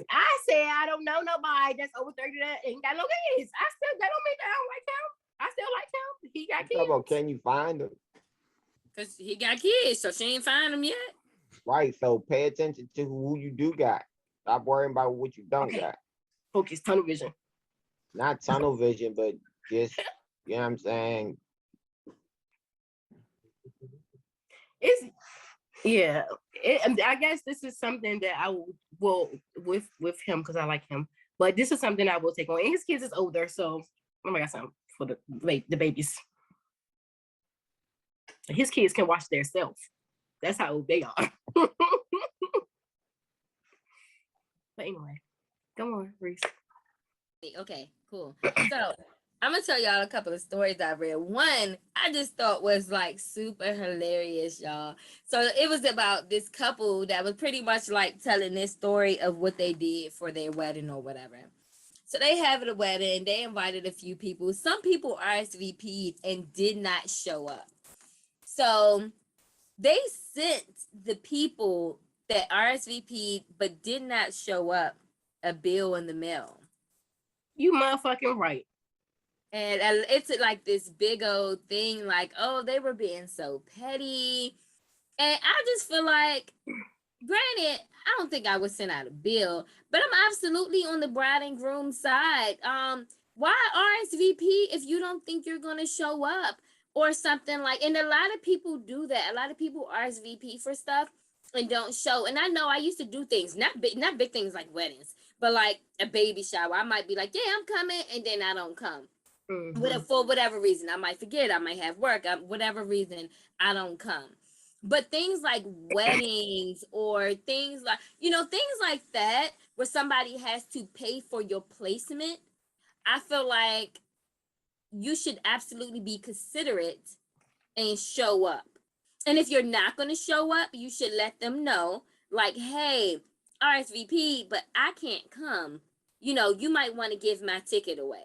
said I don't know nobody that's over 30 that ain't got no kids. That don't mean that I don't like him. I still like him. He got kids. About, can you find him? Because he got kids, so she ain't find him yet. Right. So pay attention to who you do got. Stop worrying about what you don't got. Focus, tunnel vision. Not tunnel vision, but just, you know what I'm saying? I guess this is something that I will with him because I like him. But this is something I will take on. And his kids is older, so I got something for the babies. His kids can watch themselves. That's how old they are. But anyway, go on, Reese. Okay, cool. So I'm gonna tell y'all a couple of stories I read. One I just thought was like super hilarious, y'all. So it was about this couple that was pretty much like telling this story of what they did for their wedding or whatever. So they have a wedding, they invited a few people. Some people RSVP'd and did not show up. So they sent the people that RSVP'd but did not show up a bill in the mail. You motherfucking right. And it's like this big old thing, like, oh, they were being so petty. And I just feel like, granted, I don't think I would send out a bill, but I'm absolutely on the bride and groom side. Why RSVP if you don't think you're gonna show up or something like? And a lot of people do that. A lot of people RSVP for stuff and don't show. And I know I used to do things, not big things like weddings, but like a baby shower. I might be like, yeah, I'm coming, and then I don't come. For whatever reason, I might forget, I might have work, whatever reason, I don't come. But things like weddings or things like, things like that, where somebody has to pay for your placement, I feel like you should absolutely be considerate and show up. And if you're not going to show up, you should let them know, like, hey, RSVP, but I can't come. You know, you might want to give my ticket away.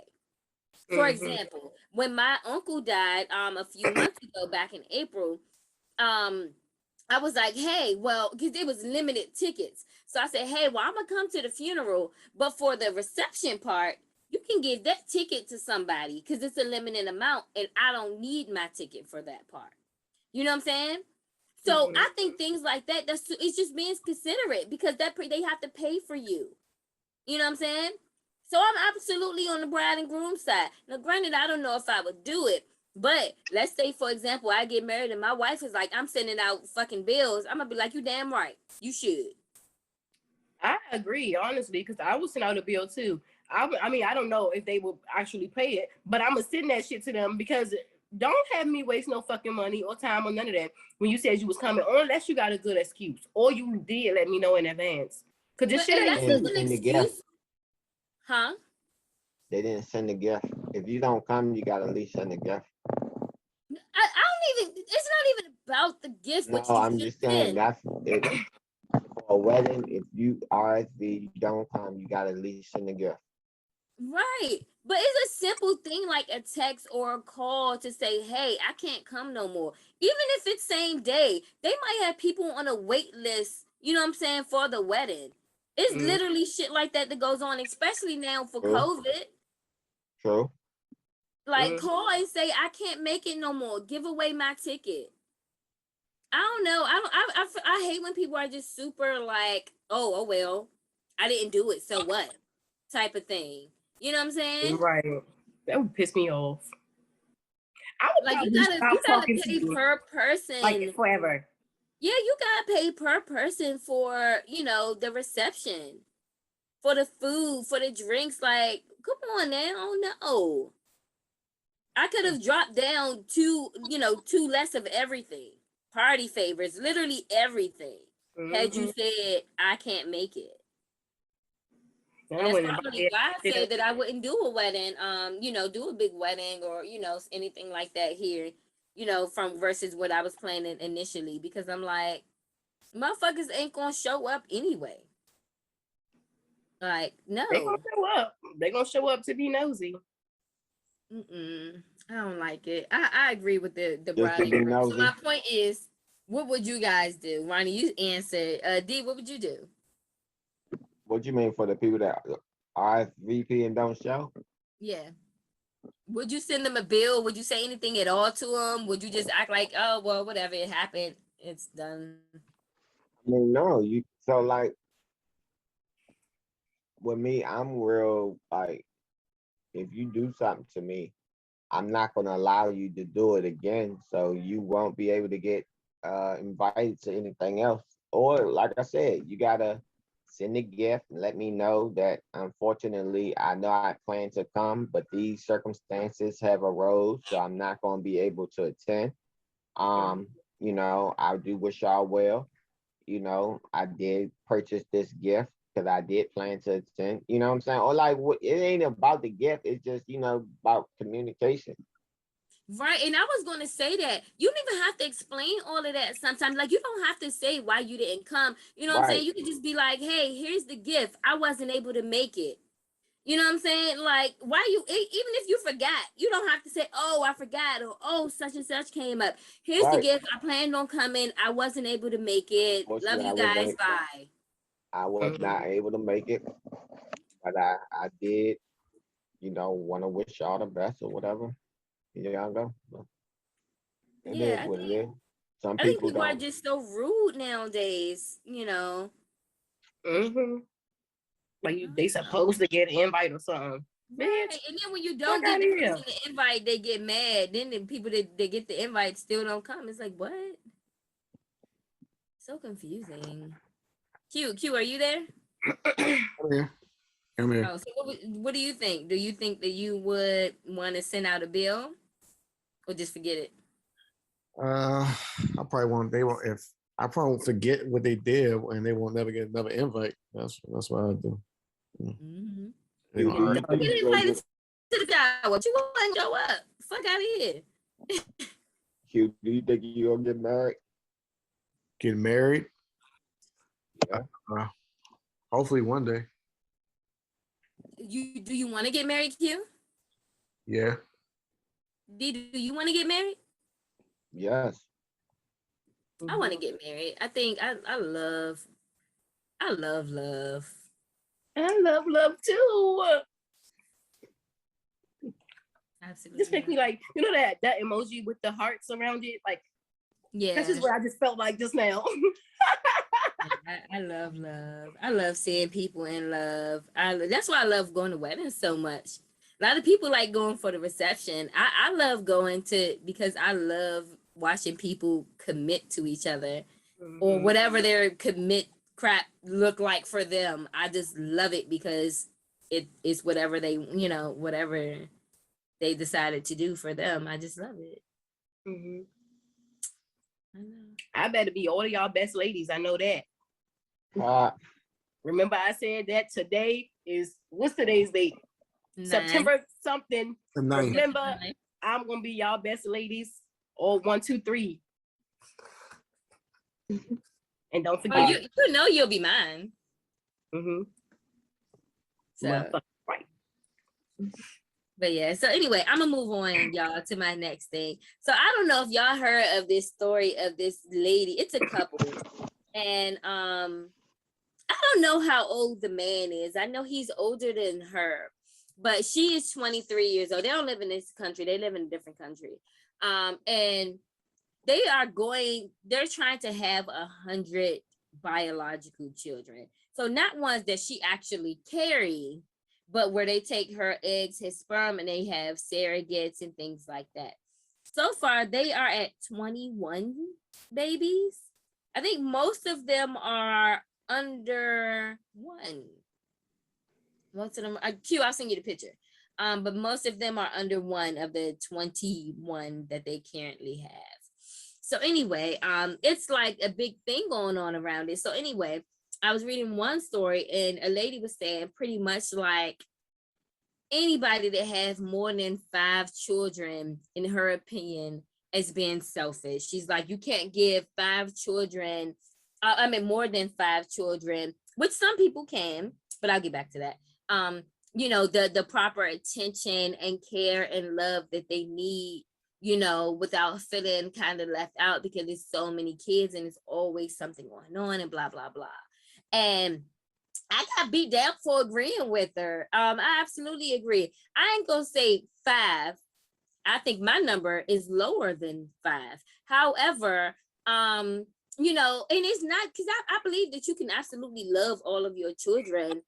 For example, when my uncle died a few months ago, back in April, I was like, hey, well, because there was limited tickets. So I said, hey, well, I'm going to come to the funeral, but for the reception part, you can give that ticket to somebody because it's a limited amount and I don't need my ticket for that part. You know what I'm saying? So I think things like that, it's just being considerate because they have to pay for you. You know what I'm saying? So I'm absolutely on the bride and groom side. Now, granted, I don't know if I would do it, but let's say, for example, I get married and my wife is like, I'm sending out fucking bills. I'm gonna be like, you damn right. You should. I agree, honestly, because I would send out a bill too. I mean, I don't know if they will actually pay it, but I'm gonna send that shit to them because don't have me waste no fucking money or time or none of that when you said you was coming, unless you got a good excuse or you did let me know in advance. Because this shit ain't that's an excuse. Huh? They didn't send a gift. If you don't come, you gotta at least send a gift. I don't even. It's not even about the gift. No, I'm just saying that's it. For a wedding, if you RSV, you don't come, you gotta at least send a gift. Right. But it's a simple thing like a text or a call to say, hey, I can't come no more. Even if it's same day, they might have people on a wait list, you know what I'm saying, for the wedding. It's literally shit like that goes on, especially now for COVID. True. Like, call and say, I can't make it no more. Give away my ticket. I don't know. I hate when people are just super like, oh well, I didn't do it, so what? Type of thing. You know what I'm saying? Right. That would piss me off. I would like you gotta pay per person. Like forever. Yeah, you gotta pay per person for, you know, the reception, for the food, for the drinks. Like, come on now. No. I could have dropped down two less of everything. Party favors, literally everything. Had you said I can't make it. And that's probably why I said that I wouldn't do a wedding, do a big wedding or, anything like that here, from versus what I was planning initially, because I'm like, motherfuckers ain't gonna show up anyway. Like, no. They gonna show up. They gonna show up to be nosy. I don't like it. I agree with the bride and groom. So my point is, what would you guys do? Ronnie, you answered. D, what would you do? What you mean for the people that RSVP and don't show? Yeah. Would you send them a bill? Would you say anything at all to them? Would you just act like, oh, well, whatever, it happened, it's done? I mean, no. So like with me, I'm real like, if you do something to me, I'm not gonna allow you to do it again. So you won't be able to get invited to anything else. Or like I said, you gotta send a gift and let me know that unfortunately I know I plan to come, but these circumstances have arose, so I'm not gonna be able to attend. I do wish y'all well. I did purchase this gift because I did plan to attend. You know what I'm saying? Or like, it ain't about the gift. It's just, about communication. Right. And I was going to say that you don't even have to explain all of that sometimes. Like, you don't have to say why you didn't come. You know what I'm saying? You can just be like, hey, here's the gift. I wasn't able to make it. You know what I'm saying? Like, even if you forgot, you don't have to say, oh, I forgot, or oh, such and such came up. Here's the gift. I planned on coming. I wasn't able to make it. Love you guys. Bye. I was not able to make it, but I did, want to wish y'all the best or whatever. Y'all go. It is what it is. Some I think people are just so rude nowadays, Like they supposed to get an invite or something. Right. Bitch. And then when you don't get the invite, they get mad. Then the people that they get the invite still don't come. It's like, what? So confusing. Q, are you there? I'm here. Oh, so what do you think? Do you think that you would want to send out a bill or just forget it? I probably won't. They won't. If I probably won't forget what they did, and they won't never get another invite. That's what I do. Mm-hmm. They You, gonna do you argue. think Get you gonna invited get to the job. What you want to show up? Fuck out of here. Q? Do you think you gonna get married? Get married. Yeah. Hopefully one day. Do you want to get married, Q? Yeah. Do you want to get married? Yes. I want to get married. I think I love love. I love love too. Absolutely. Just make me like, you know that emoji with the hearts around it? Like, Yeah. that's just what I just felt like just now. I love love. I love seeing people in love. That's why I love going to weddings so much. A lot of people like going for the reception. I love going to because I love watching people commit to each other or whatever their commit crap look like for them. I just love it because it's whatever they, whatever they decided to do for them. I just love it. Mm-hmm. I know. I better be all of y'all best ladies. I know that. Remember, I said that today is what's today's date? 9. September something. The 9th. Remember, I'm gonna be y'all best ladies. All 1, 2, 3. And don't forget. Oh, you know you'll be mine. Mm-hmm. So. Right. But yeah, so anyway, I'm gonna move on, y'all, to my next thing. So I don't know if y'all heard of this story of this lady. It's a couple, and I don't know how old the man is. I know he's older than her, but she is 23 years old. They don't live in this country. They live in a different country. And they're trying to have 100 biological children. So not ones that she actually carried, but where they take her eggs, his sperm, and they have surrogates and things like that. So far, they are at 21 babies. I think most of them are under 1. Most of them are Q. I'll send you the picture. But most of them are under 1 of the 21 that they currently have. So anyway, it's like a big thing going on around it. So anyway, I was reading one story and a lady was saying pretty much like anybody that has more than 5 children, in her opinion, is being selfish. She's like, you can't give 5 children, more than 5 children, which some people can, but I'll get back to that. The proper attention and care and love that they need, without feeling kind of left out because there's so many kids and it's always something going on and blah, blah, blah. And I got beat down for agreeing with her. I absolutely agree. I ain't gonna say 5. I think my number is lower than 5. However, and it's not because I believe that you can absolutely love all of your children.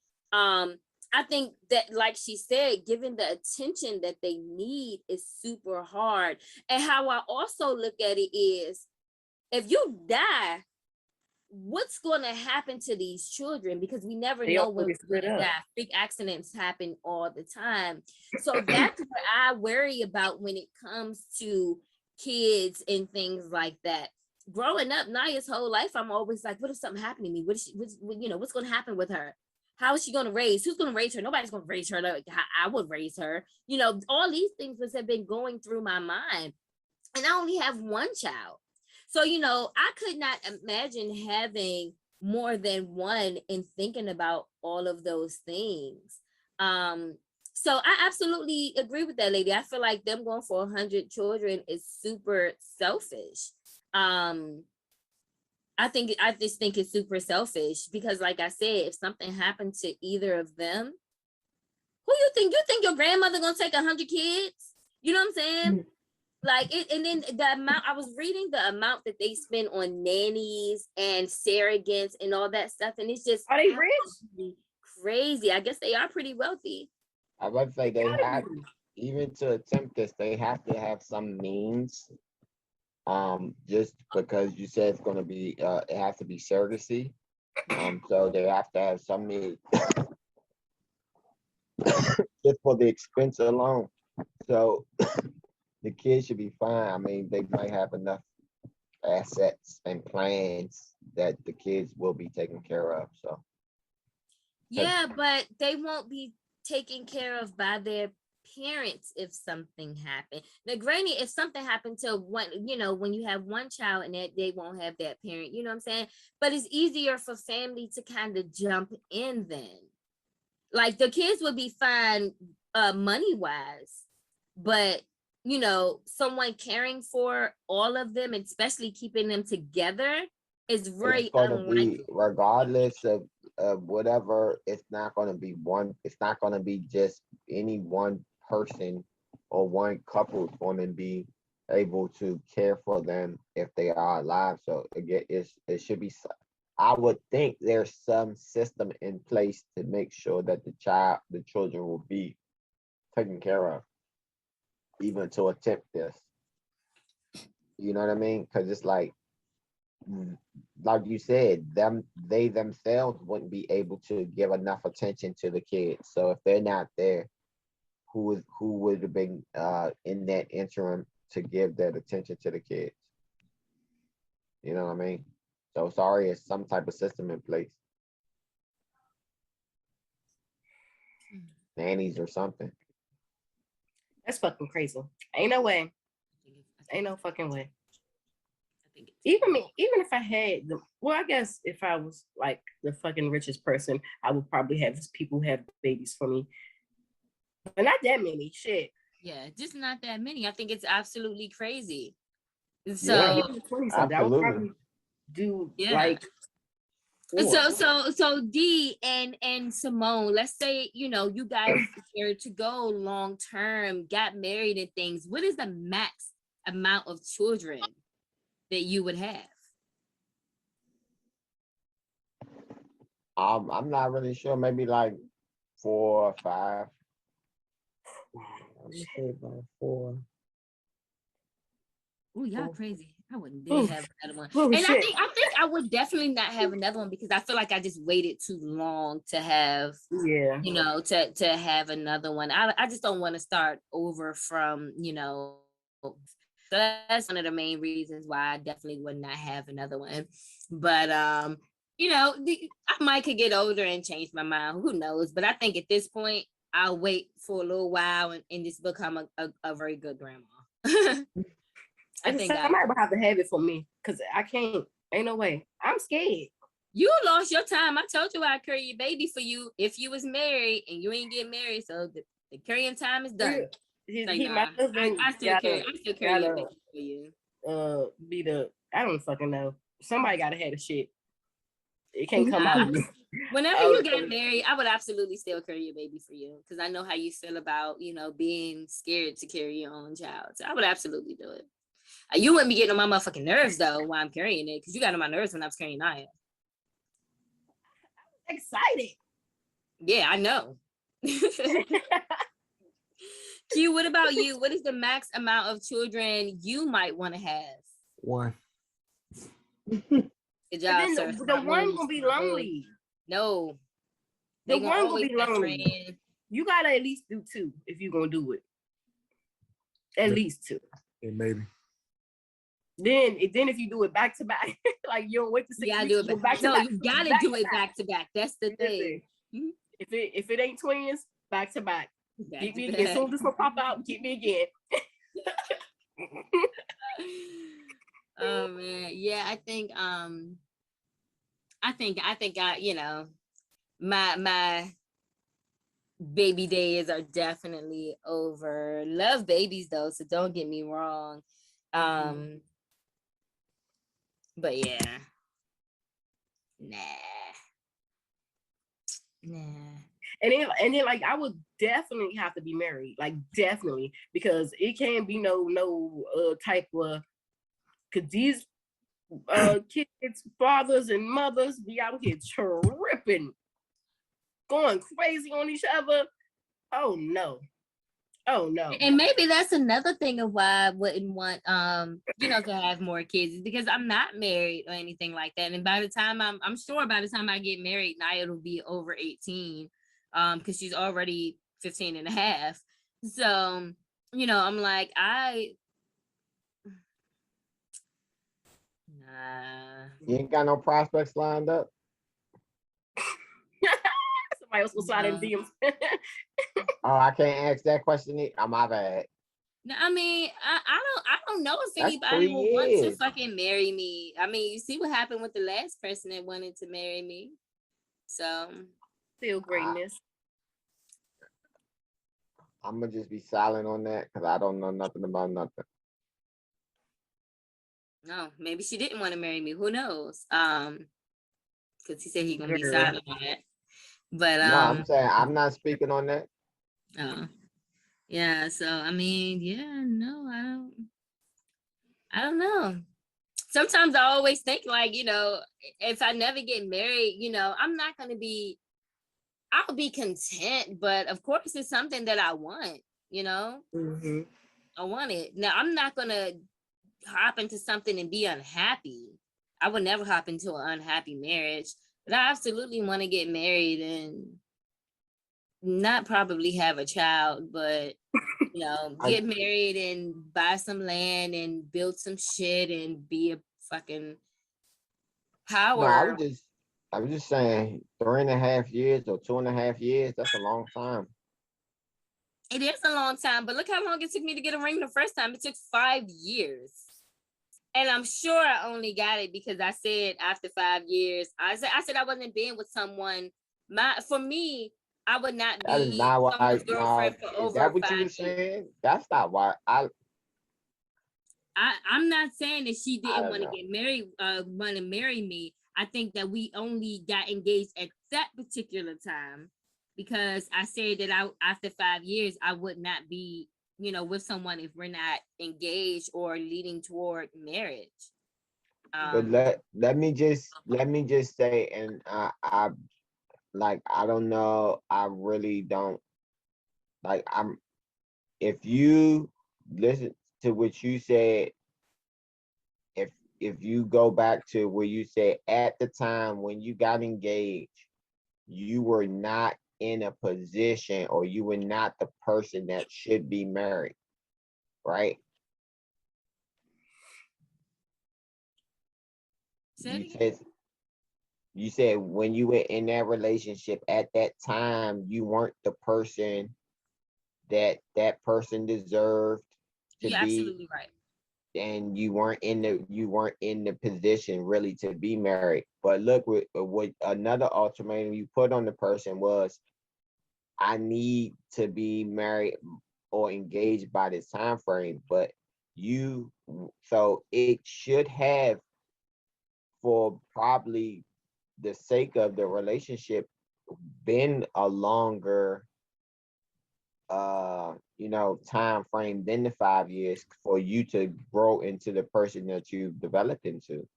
I think that, like she said, given the attention that they need is super hard. And how I also look at it is, if you die, what's going to happen to these children? Because we never know when we're going to die. Big accidents happen all the time. So that's what I worry about when it comes to kids and things like that. Growing up, Naya's whole life, I'm always like, what if something happened to me? What's going to happen with her? How is she going to raise? Who's going to raise her? Nobody's going to raise her like I would raise her. All these things have been going through my mind. And I only have 1 child. So, I could not imagine having more than 1 and thinking about all of those things. So I absolutely agree with that lady. I feel like them going for 100 children is super selfish. I just think it's super selfish because, like I said, if something happened to either of them, who you think your grandmother gonna take 100 kids? You know what I'm saying? Mm-hmm. Like it, and then the amount I was reading, the amount that they spend on nannies and surrogates and all that stuff, and it's just, are they rich? Crazy. I guess they are pretty wealthy. I would say they have, even to attempt this, they have to have some means. Just because you said it's going to be, it has to be surrogacy. So they have to have some means just for the expense alone. So the kids should be fine. I mean, they might have enough assets and plans that the kids will be taken care of. So Yeah, but they won't be taken care of by their parents if something happened. Now, granted, if something happened to one, when you have one child and that they won't have that parent, you know what I'm saying? But it's easier for family to kind of jump in then. Like the kids would be fine money wise, but someone caring for all of them, especially keeping them together, is very it's going to unlikely. be, regardless of whatever, it's not going to be just any one person or one couple is going to be able to care for them if they are alive. So again, it should be, I would think there's some system in place to make sure that the children will be taken care of, even to attempt this. You know what I mean? Because it's like you said, they themselves wouldn't be able to give enough attention to the kids. So if they're not there, who would have been in that interim to give that attention to the kids? You know what I mean? So sorry, it's some type of system in place, nannies or something. That's fucking crazy. Ain't no way. Ain't no fucking way. Even if I had I guess if I was like the fucking richest person, I would probably have people have babies for me. But not that many. Shit. Yeah, just not that many. I think it's absolutely crazy. So Yeah, I would probably do like 4. So D and Simone, let's say you guys were to go long term, got married and things. What is the max amount of children that you would have? I'm not really sure. Maybe like 4 or 5. I'm gonna say about 4. Oh, y'all crazy. I wouldn't dare have another one. Oh, and shit. I think I would definitely not have another one because I feel like I just waited too long to have, to have another one. I just don't want to start over from, so that's one of the main reasons why I definitely would not have another one. But, I might could get older and change my mind. Who knows? But I think at this point, I'll wait for a little while and just become a very good grandma. I think somebody would have to have it for me because I can't. Ain't no way. I'm scared. You lost your time. I told you I'd carry your baby for you if you was married and you ain't get married. So the carrying time is done. My husband I still carry your baby for you. I don't fucking know. Somebody gotta have the shit. It can't come out of me. Whenever you get married, I would absolutely still carry your baby for you because I know how you feel about being scared to carry your own child. So I would absolutely do it. You wouldn't be getting on my motherfucking nerves though while I'm carrying it because you got on my nerves when I was carrying Naya. Excited. Yeah, I know. Q, what about you? What is the max amount of children you might want to have? 1. Good job, sir. The one gonna be lonely. No. The one gonna be lonely. You gotta at least do 2 if you're gonna do it. At least 2. Yeah, maybe. Then if you do it back to back, like you don't wait to 6 weeks, do it back to back. You gotta do it back to back. That's the thing. If it ain't twins, back to back. Keep me again. As soon as this one pop out, keep me again. Oh man, yeah. I think my baby days are definitely over. Love babies though, so don't get me wrong. But yeah, nah. And then like I would definitely have to be married, like definitely, because it can't be no type of, because these kids, fathers and mothers be out here tripping, going crazy on each other. Oh no. And maybe that's another thing of why I wouldn't want to have more kids, because I'm not married or anything like that. And by the time I'm sure by the time I get married, Naya will be over 18, because she's already 15 and a half. So, I'm like, You ain't got no prospects lined up? Somebody else will slide in DMs. Oh, I can't ask that question. Oh, my bad. No, I mean, I don't know if That's anybody 3 will want to years. fucking marry me. I mean, you see what happened with the last person that wanted to marry me. So Still greatness. I'm gonna just be silent on that because I don't know nothing about nothing. no, maybe she didn't want to marry me. Who knows? Because he said he's gonna be silent on that. But No, I'm saying I'm not speaking on that. Yeah, so I mean, yeah, no, I don't know. Sometimes I always think like, you know, if I never get married, you know, I'll be content, but of course it's something that I want, you know. Mm-hmm. I want it. Now I'm not gonna hop into something and be unhappy. I would never hop into an unhappy marriage, but I absolutely want to get married and not probably have a child, but you know, get married and buy some land and build some shit and be a fucking power. No, I was just saying 3.5 years or 2.5 years, that's a long time. It is a long time, but look how long it took me to get a ring the first time. It took 5 years. And I'm sure I only got it because I said after 5 years, I said I wasn't being with someone. For me, I would not That is be not why. someone's No, girlfriend for is over that what 5 you were years. saying? That's not why. I'm not saying that she didn't want to know. get married, want to marry me. I think that we only got engaged at that particular time because I said that after 5 years, I would not be, you know, with someone if we're not engaged or leading toward marriage. But let me just say, and I like, I don't know, I really don't like. If you listen to what you said, if you go back to where you said at the time when you got engaged, you were not in a position, or you were not the person that should be married, right? You said when you were in that relationship at that time, you weren't the person that person deserved to You're be. absolutely right. And you weren't in the position really to be married. But look, what another ultimatum you put on the person was, I need to be married or engaged by this time frame. But so it should have, for probably the sake of the relationship, been a longer time frame than the 5 years for you to grow into the person that you've developed into.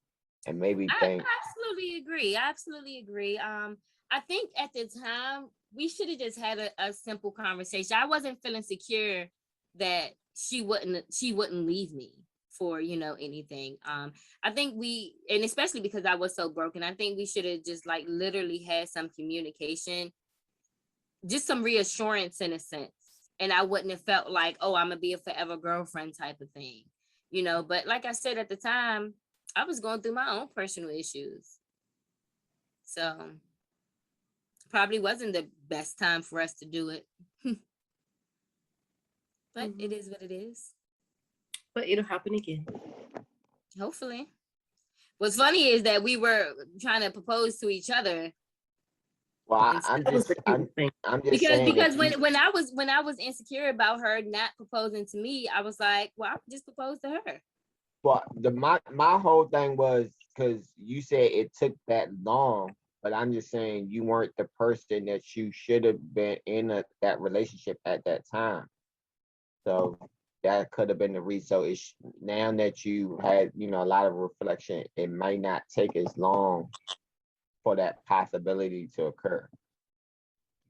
And maybe I absolutely agree. I think at the time we should have just had a simple conversation. I wasn't feeling secure that she wouldn't leave me for, you know, anything. I think and especially because I was so broken, I think we should have just like literally had some communication, just some reassurance in a sense. And I wouldn't have felt like, oh, I'm gonna be a forever girlfriend type of thing, you know. But like I said, at the time, I was going through my own personal issues. So probably wasn't the best time for us to do it. But it is what it is. But it'll happen again. Hopefully. What's funny is that we were trying to propose to each other. Well, I'm just because when I was insecure about her not proposing to me, I was like, well, I'll just propose to her. Well, my whole thing was, because you said it took that long, but I'm just saying you weren't the person that you should have been in that relationship at that time. So that could have been the reason. So it's now that you had, you know, a lot of reflection, it might not take as long for that possibility to occur.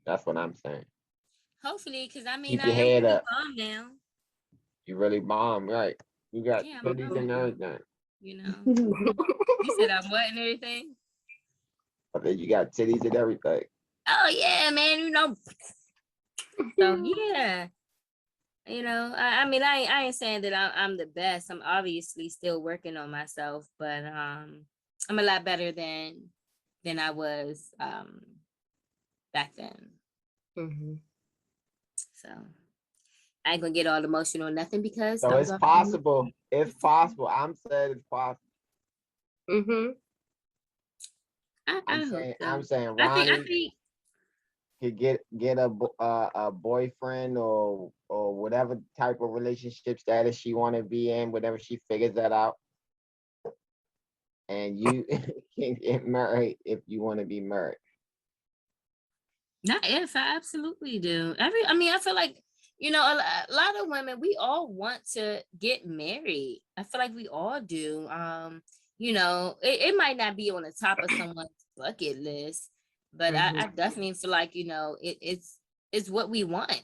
That's what I'm saying. Hopefully, because I mean, keep your head up. Bomb now. You really bomb, right? You got titties and everything. You know, you said I'm what and everything. I think you got titties and everything. Oh yeah, man. You know. So yeah, You know, I mean, I ain't saying that I'm the best. I'm obviously still working on myself, but I'm a lot better than I was back then. Mm-hmm. So I ain't gonna get all emotional, nothing, because So I was it's possible. It's possible. I'm saying it's possible. Mm-hmm. I hope so. I'm saying I Ronnie think could get a boyfriend or whatever type of relationship status she want to be in, whatever she figures that out, and you can get married if you want to be married. not if, I absolutely do. I mean, I feel like, you know, a lot of women, we all want to get married. I feel like we all do. You know, it might not be on the top of someone's bucket list, but I definitely feel like, you know, it's what we want.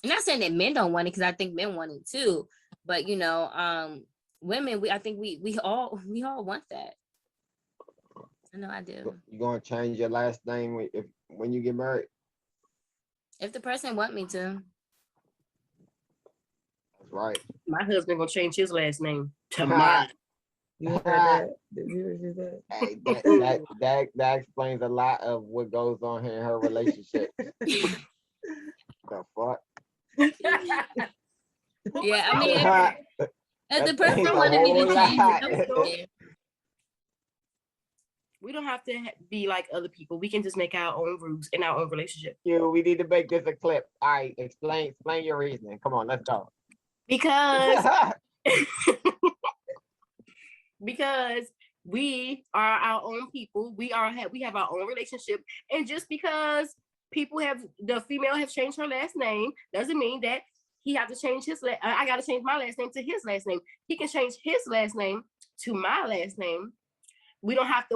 I'm not saying that men don't want it, because I think men want it too. But you know, women, I think we all want that. I know I do. You gonna change your last name when you get married? If the person want me to. That's right. My husband gonna change his last name to mine. You heard that? Did you hear that? Hey, that explains a lot of what goes on here in her relationship. The fuck? Yeah, I mean, if the person explains a wanted me to whole change lot. it, okay. We don't have to be like other people. We can just make our own rules in our own relationship. We need to make this a clip. All right, explain your reasoning. Come on, let's go. Because because we are our own people. We have our own relationship, and just because the female have changed her last name doesn't mean that he have to change I got to change my last name to his last name. He can change his last name to my last name. I don't have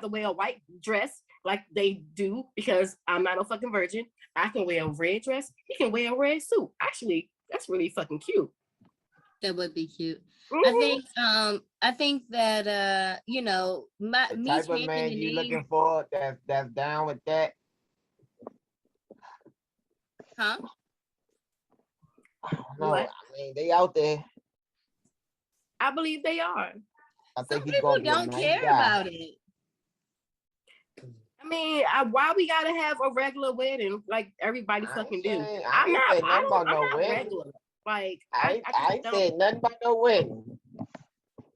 to wear a white dress like they do, because I'm not a fucking virgin. I can wear a red dress. He can wear a red suit. Actually, that's really fucking cute. That would be cute. Mm-hmm. I think that you know, the type of man you looking for that's down with that. Huh? No, What? I mean, they out there. I believe they are. I think Some he's people gonna be a don't nice care guy. about it. I mean, why we gotta have a regular wedding like everybody fucking do? I I'm ain't saying nothing about I'm no not wedding. regular. Like I ain't saying nothing about no wedding.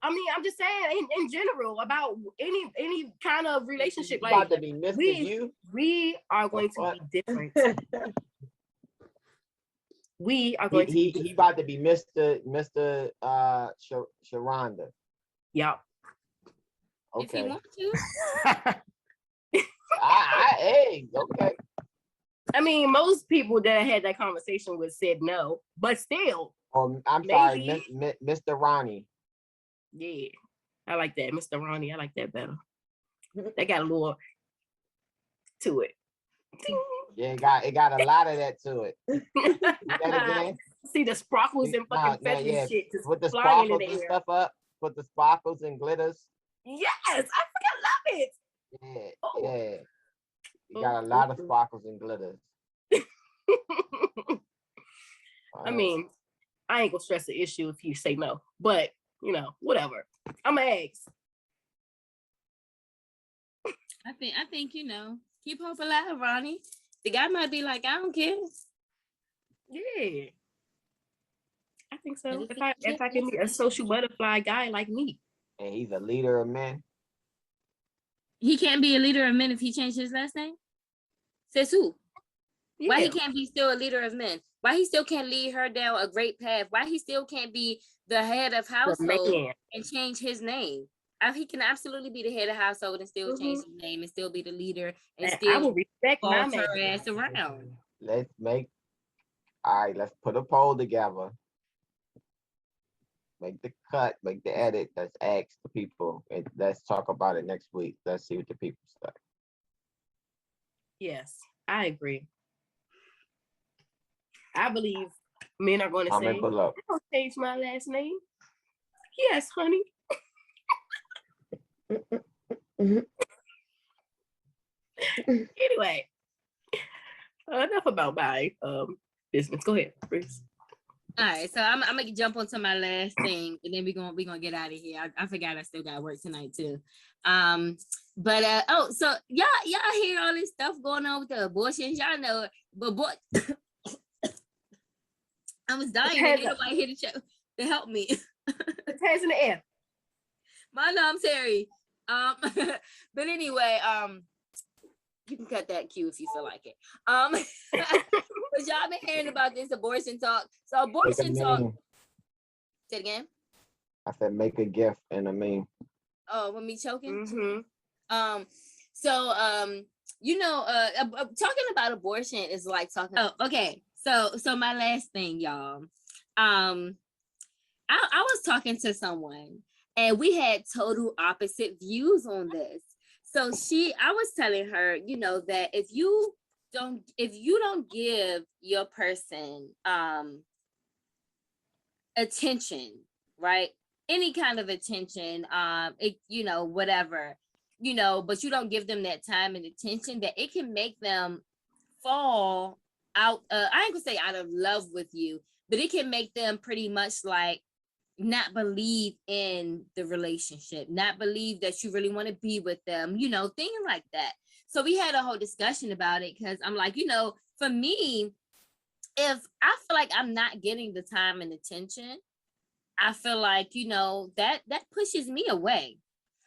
I mean, I'm just saying in general about any kind of relationship. You Like about to be Mr. You. we are going to be different. We are going to be different. He about to be Mr. Sharonda. Yeah. Okay. If you want to. Hey, okay. I mean, most people that I had that conversation with said no, but still. I'm sorry, Mr. Ronnie. Yeah, I like that, Mr. Ronnie. I like that better. That got a little to it. Yeah, it got a lot of that to it. Do that again. See the sparkles and fucking feathers and shit just with the flying sparkles in the and air. stuff up. Put the sparkles and glitters. Yes, I freaking love it. Yeah, Oh. yeah. You got a lot of sparkles and glitters. I mean, I ain't gonna stress the issue if you say no, but you know, whatever. I'm an ex. I think you know, keep hope alive, Ronnie. The guy might be like, I don't care. Yeah, I think so. If I can be a social butterfly guy like me, and he's a leader of men. He can't be a leader of men if he changed his last name. Says who? Yeah. Why he can't be still a leader of men? Why he still can't lead her down a great path? Why he still can't be the head of household and change his name? He can absolutely be the head of household and still change his name and still be the leader and still I will respect my boss her ass around. Let's put a poll together. Make the cut, make the edit. Let's ask the people. And let's talk about it next week. Let's see what the people say. Yes, I agree. I believe men are going to say, I don't change my last name. Yes, honey. Anyway, enough about my business. Go ahead, Bruce. All right, so I'm gonna jump onto my last thing, and then we gonna get out of here. I forgot I still got work tonight too. But so y'all hear all this stuff going on with the abortions? Y'all know, but boy, I was dying and ain't nobody here to help me. Hands in the air. My name's Terry. But anyway, you can cut that cue if you feel like it. But y'all been hearing about this abortion talk. So abortion talk. Say it again. I said make a gift and a meme. Oh, with me choking. Mm-hmm. Talking about abortion is like talking. Oh, okay. So my last thing, y'all. I was talking to someone and we had total opposite views on this. So I was telling her, that if you don't give your person attention, right? Any kind of attention, whatever, but you don't give them that time and attention, that it can make them fall out. I ain't gonna say out of love with you, but it can make them pretty much like not believe in the relationship, not believe that you really want to be with them, things like that. So we had a whole discussion about it because I'm like, for me, if I feel like I'm not getting the time and attention, I feel like, that pushes me away.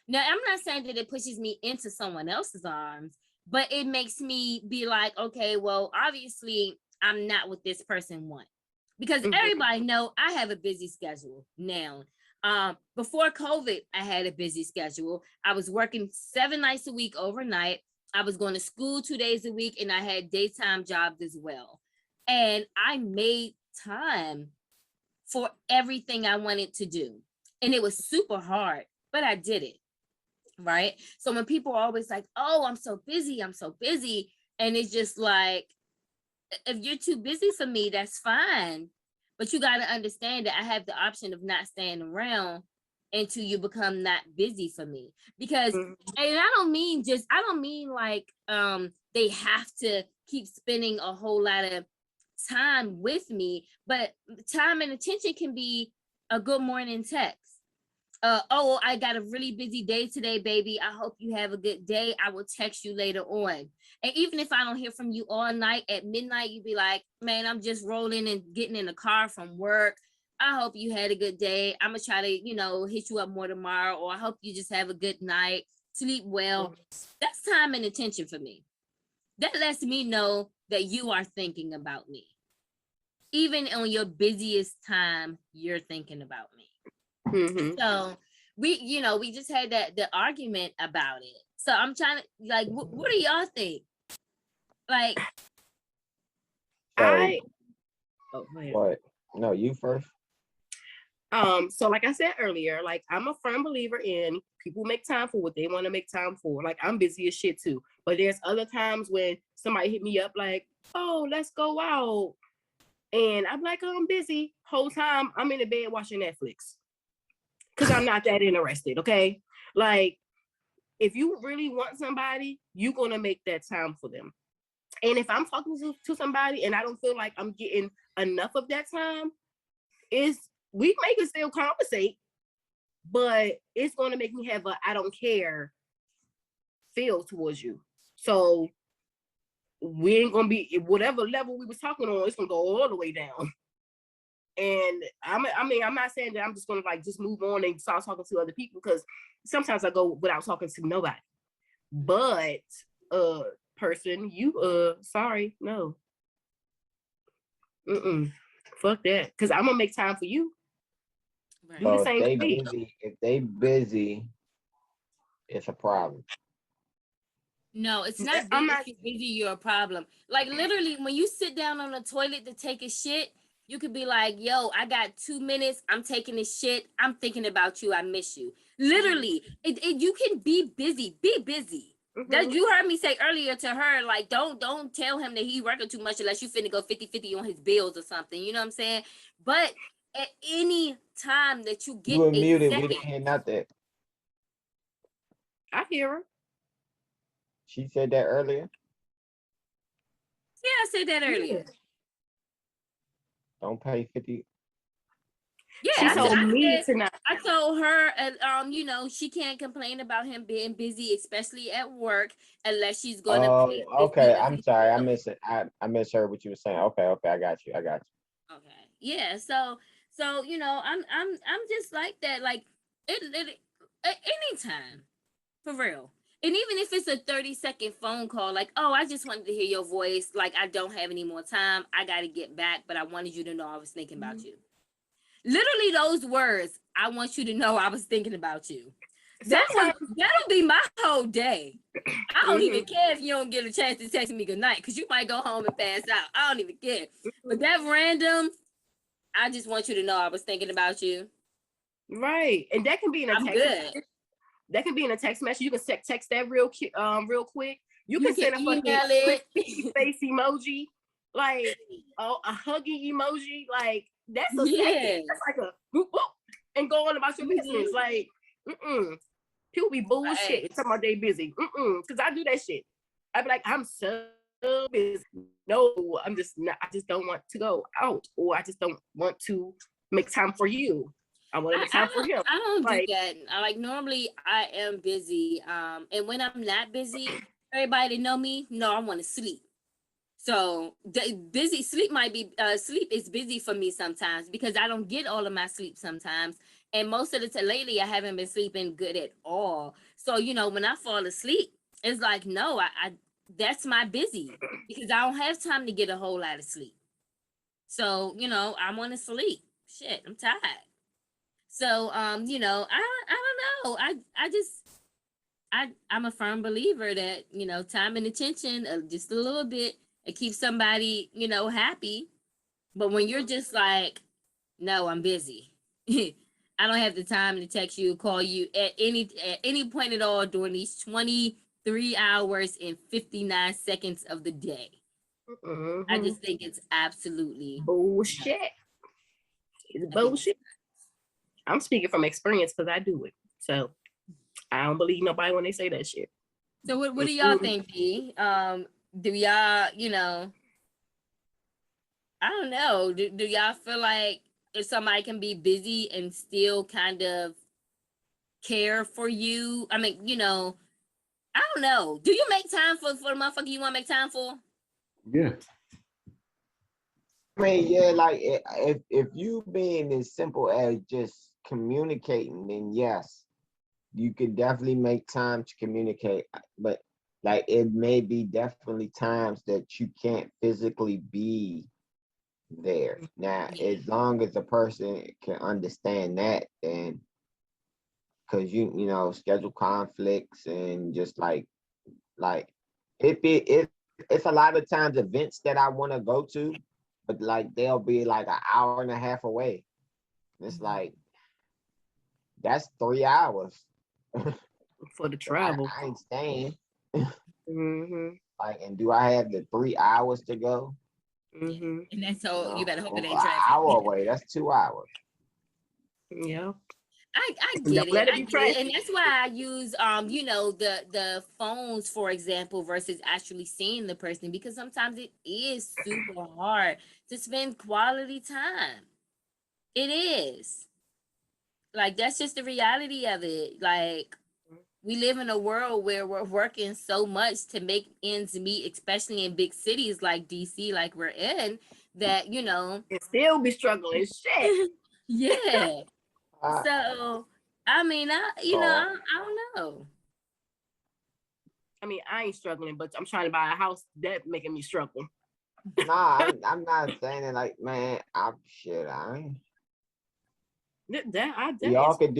Now, I'm not saying that it pushes me into someone else's arms, but it makes me be like, okay, well, obviously I'm not what this person wants. Because everybody know I have a busy schedule now. Before COVID, I had a busy schedule. I was working 7 nights a week overnight. I was going to school 2 days a week, and I had daytime jobs as well. And I made time for everything I wanted to do. And it was super hard, but I did it. Right. So when people are always like, oh, I'm so busy. And it's just like, if you're too busy for me, that's fine. But you got to understand that I have the option of not staying around until you become not busy for me. Because, and I don't mean like they have to keep spending a whole lot of time with me, but time and attention can be a good morning text. Oh, I got a really busy day today, baby. I hope you have a good day. I will text you later on. And even if I don't hear from you all night, at midnight, you be like, man, I'm just rolling and getting in the car from work. I hope you had a good day. I'm going to try to, hit you up more tomorrow. Or I hope you just have a good night. Sleep well. That's time and attention for me. That lets me know that you are thinking about me. Even on your busiest time, you're thinking about me. So we just had the argument about it. So I'm trying to like, what do y'all think? Like, What? No, you first. So like I said earlier, like I'm a firm believer in people make time for what they want to make time for. Like I'm busy as shit too, but there's other times when somebody hit me up like, oh, let's go out, and I'm like, oh, I'm busy. Whole time I'm in the bed watching Netflix. Because I'm not that interested, okay? Like, if you really want somebody, you're going to make that time for them. And if I'm talking to somebody and I don't feel like I'm getting enough of that time, we can still conversate, but it's going to make me have a I don't care feel towards you. So we ain't going to be, whatever level we was talking on, it's going to go all the way down. And I'm not saying that I'm just gonna like just move on and start talking to other people, because sometimes I go without talking to nobody. But person, you sorry, no. Fuck that. Because I'm gonna make time for you. Right. Do the same thing. If they busy, it's a problem. No, it's not. If you're busy, you're a problem. Like literally, when you sit down on the toilet to take a shit, you could be like, yo, I got 2 minutes. I'm taking this shit. I'm thinking about you. I miss you. Literally, you can be busy. Be busy. That you heard me say earlier to her, like, don't tell him that he working too much unless you finna go 50-50 on his bills or something. You know what I'm saying? But at any time that you get you were muted, we didn't hear nothing. I hear her. She said that earlier? Yeah, I said that earlier. Don't pay 50. Yeah, She told me tonight. I told her, you know, she can't complain about him being busy, especially at work, unless she's gonna Oh, pay okay. 50 of I'm his sorry. I bills. miss it. I misheard what you were saying. Okay, okay. I got you. I got Okay. Yeah. So you know, I'm just like that. Like it anytime, for real. And even if it's a 30-second phone call, like, oh, I just wanted to hear your voice. Like, I don't have any more time. I got to get back, but I wanted you to know I was thinking about you. Literally those words, I want you to know I was thinking about you. That'll be my whole day. I don't even care if you don't get a chance to text me goodnight, because you might go home and pass out. I don't even care. But that random, I just want you to know I was thinking about you. Right. And that can be in a I'm text good. message. That can be in a text message. You can text that real quick. You can send a email fucking it. face emoji, like a huggy emoji. Like that's a Yeah. second. That's like a whoop, whoop, and go on about your business. Like, people be bullshit Right. talking about they busy. Because I do that shit. I be like, I'm so busy. No, I'm just not. I just don't want to go out, or I just don't want to make time for you. I want to make time for him. I don't like, do that. Normally I am busy. And when I'm not busy, everybody that know me, I want to sleep. So busy sleep might be sleep is busy for me sometimes, because I don't get all of my sleep sometimes. And most of the time lately, I haven't been sleeping good at all. So, when I fall asleep, it's like, no, I that's my busy, because I don't have time to get a whole lot of sleep. So, I want to sleep. Shit, I'm tired. So, I don't know. I'm a firm believer that, time and attention, just a little bit, it keeps somebody, happy. But when you're just like, no, I'm busy. I don't have the time to text you, call you at any point at all during these 23 hours and 59 seconds of the day. I just think it's absolutely bullshit. It's bullshit. I'm speaking from experience because I do it. So I don't believe nobody when they say that shit. So what do y'all think, B? Do y'all, I don't know. Do y'all feel like if somebody can be busy and still kind of care for you? I mean, I don't know. Do you make time for the motherfucker you want to make time for? Yeah. I mean, yeah, like if you being as simple as just communicating, then yes, you could definitely make time to communicate. But like it may be definitely times that you can't physically be there. Now, as long as the person can understand that, then because schedule conflicts and just like it's a lot of times events that I want to go to, but like they'll be like an hour and a half away. It's like that's 3 hours for the travel. I ain't staying. Like, and do I have the 3 hours to go? And that's so you better hope it ain't an traffic. hour away. That's 2 hours. Yeah. I get it. I get it. And that's why I use the phones, for example, versus actually seeing the person, because sometimes it is super hard to spend quality time. It is. Like, that's just the reality of it. Like, we live in a world where we're working so much to make ends meet, especially in big cities like DC, like we're in, that and still be struggling. Shit. Yeah. So I mean, I don't know. I mean, I ain't struggling, but I'm trying to buy a house. That making me struggle. Nah, I'm not saying it like, man, I ain't. Y'all could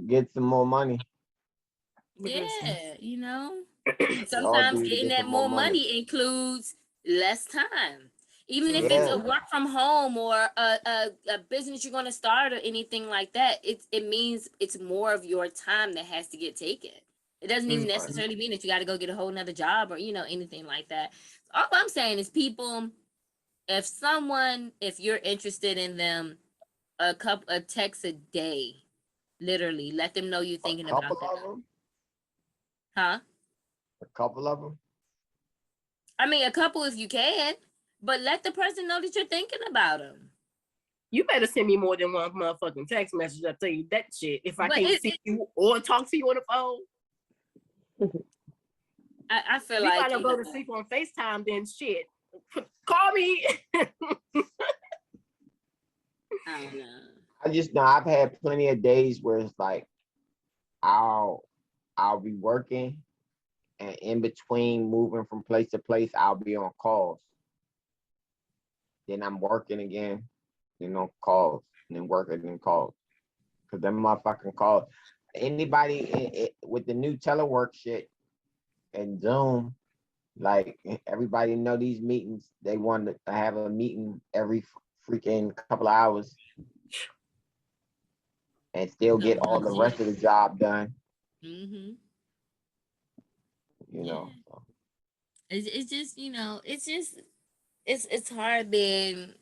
get some more money. Yeah, sometimes getting that more money includes less time. Even if it's a work from home or a business you're going to start or anything like that, it means it's more of your time that has to get taken. It doesn't even necessarily mean that you got to go get a whole nother job or, anything like that. All I'm saying is, people, if you're interested in them, a text a day, literally, let them know you're thinking about them. Huh? A couple of them? I mean, a couple if you can, but let the person know that you're thinking about them. You better send me more than one motherfucking text message. I'll tell you that shit. If I But can't see you or talk to you on the phone. I feel We like gotta go to sleep on FaceTime, then shit. Call me. I don't know. I just know I've had plenty of days where it's like I'll be working, and in between moving from place to place, I'll be on calls. Then I'm working again, on calls, and then working and calls. Cause them motherfucking calls. Anybody with the new telework shit and Zoom, like everybody know these meetings. They want to have a meeting every freaking couple of hours and still get all the rest of the job done. Mm-hmm. So. It's just, it's hard being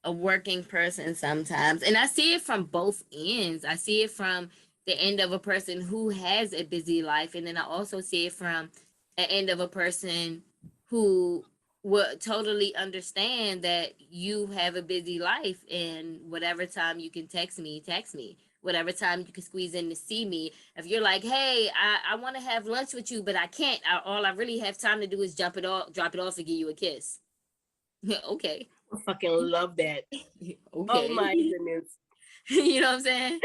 a working person sometimes. And I see it from both ends. I see it from the end of a person who has a busy life. And then I also see it from an end of a person who would totally understand that you have a busy life, and whatever time you can text me, whatever time you can squeeze in to see me. If you're like, hey, I want to have lunch with you, but I can't, all I really have time to do is drop it off and give you a kiss. Okay. I fucking love that. Okay. Oh my goodness. You know what I'm saying?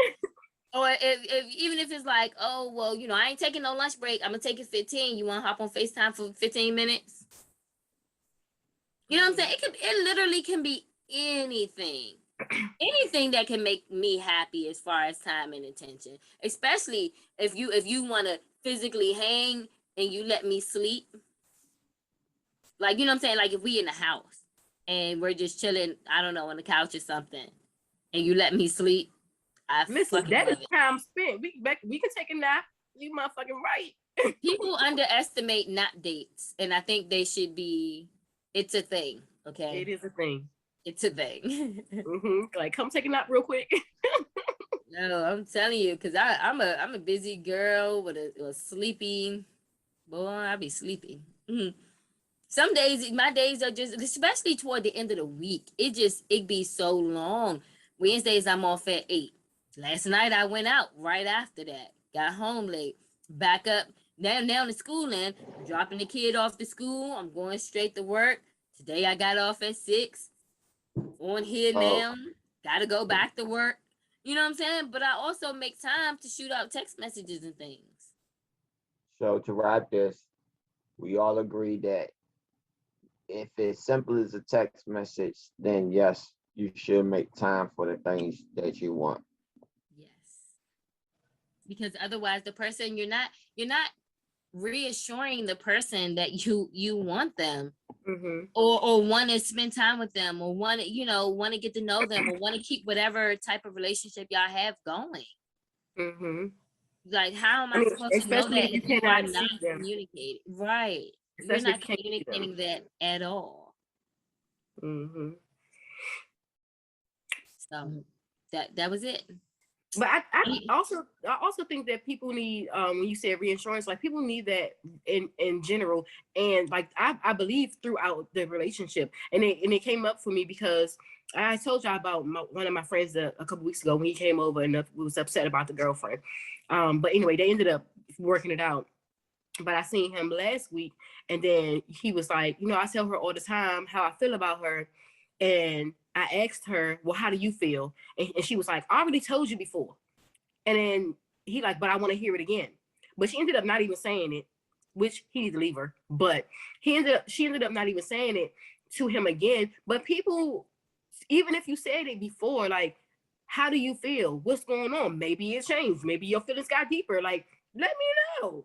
Or if even if it's like, oh, well, I ain't taking no lunch break. I'm going to take it 15. You want to hop on FaceTime for 15 minutes? You know what I'm saying? It literally can be anything. Anything that can make me happy as far as time and attention. Especially if you want to physically hang and you let me sleep. Like, you know what I'm saying? Like if we in the house and we're just chilling, I don't know, on the couch or something, and you let me sleep, listen, that is time spent. We can take a nap. You motherfucking right. People underestimate nap dates, and I think they should be. It's a thing, okay? It is a thing. It's a thing. Like, come take a nap real quick. No, I'm telling you, because I'm a busy girl with a sleepy boy. I be sleepy. Some days, my days are just, especially toward the end of the week, it be so long. Wednesdays, I'm off at 8. Last night, I went out right after that. Got home late. Back up. Now to school, and I'm dropping the kid off to school. I'm going straight to work. Today, I got off at 6. On here now. Got to go back to work. You know what I'm saying? But I also make time to shoot out text messages and things. So to wrap this, we all agree that if it's simple as a text message, then yes, you should make time for the things that you want. Yes. Because otherwise the person, you're not reassuring the person that you want them, or want to spend time with them, or want to get to know them, or want to keep whatever type of relationship y'all have going. Like, how am I supposed to know that if you are not communicating? Right. You're not communicating that at all. So that was it. But I also think that people need, when you say reinsurance, like people need that in general, and like I believe throughout the relationship, and it came up for me because I told y'all about one of my friends a couple weeks ago when he came over and was upset about the girlfriend. But anyway, they ended up working it out. But I seen him last week, and then he was like, I tell her all the time how I feel about her, and I asked her, well, how do you feel? And she was like, I already told you before. And then he like, but I want to hear it again. But she ended up not even saying it, which he needs to leave her. But she ended up not even saying it to him again. But people, even if you said it before, like, how do you feel? What's going on? Maybe it changed. Maybe your feelings got deeper. Like, let me know.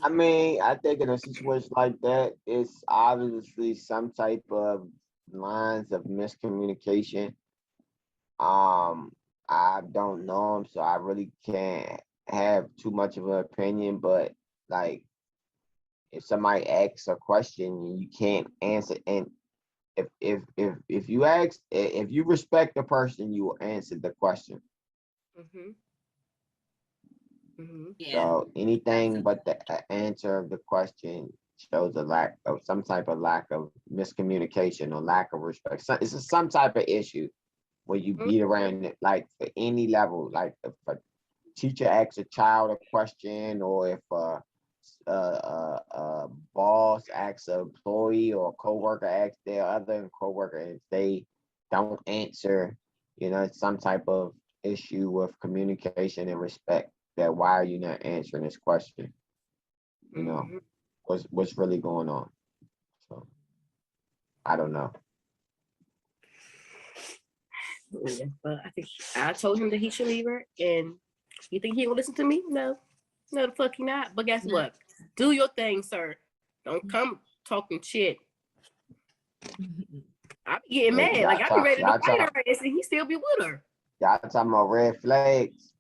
I mean, I think in a situation like that, it's obviously some type of lines of miscommunication. I don't know him, so I really can't have too much of an opinion. But like, if somebody asks a question, you can't answer, and if you respect the person, you will answer the question. So anything but the answer of the question shows a lack of some type of miscommunication or lack of respect. So it's some type of issue when you beat around it, like for any level, like if a teacher asks a child a question, or if a boss asks an employee or a coworker asks their other coworker and they don't answer, it's some type of issue with communication and respect. That why are you not answering this question? What's really going on? So I don't know. Yeah, but I think I told him that he should leave her, and you think he will listen to me? No, the fuck he not. But guess what? Do your thing, sir. Don't come talking shit. I be getting mad. Like I be ready to fight her ass, and he still be with her. Y'all talking about red flags?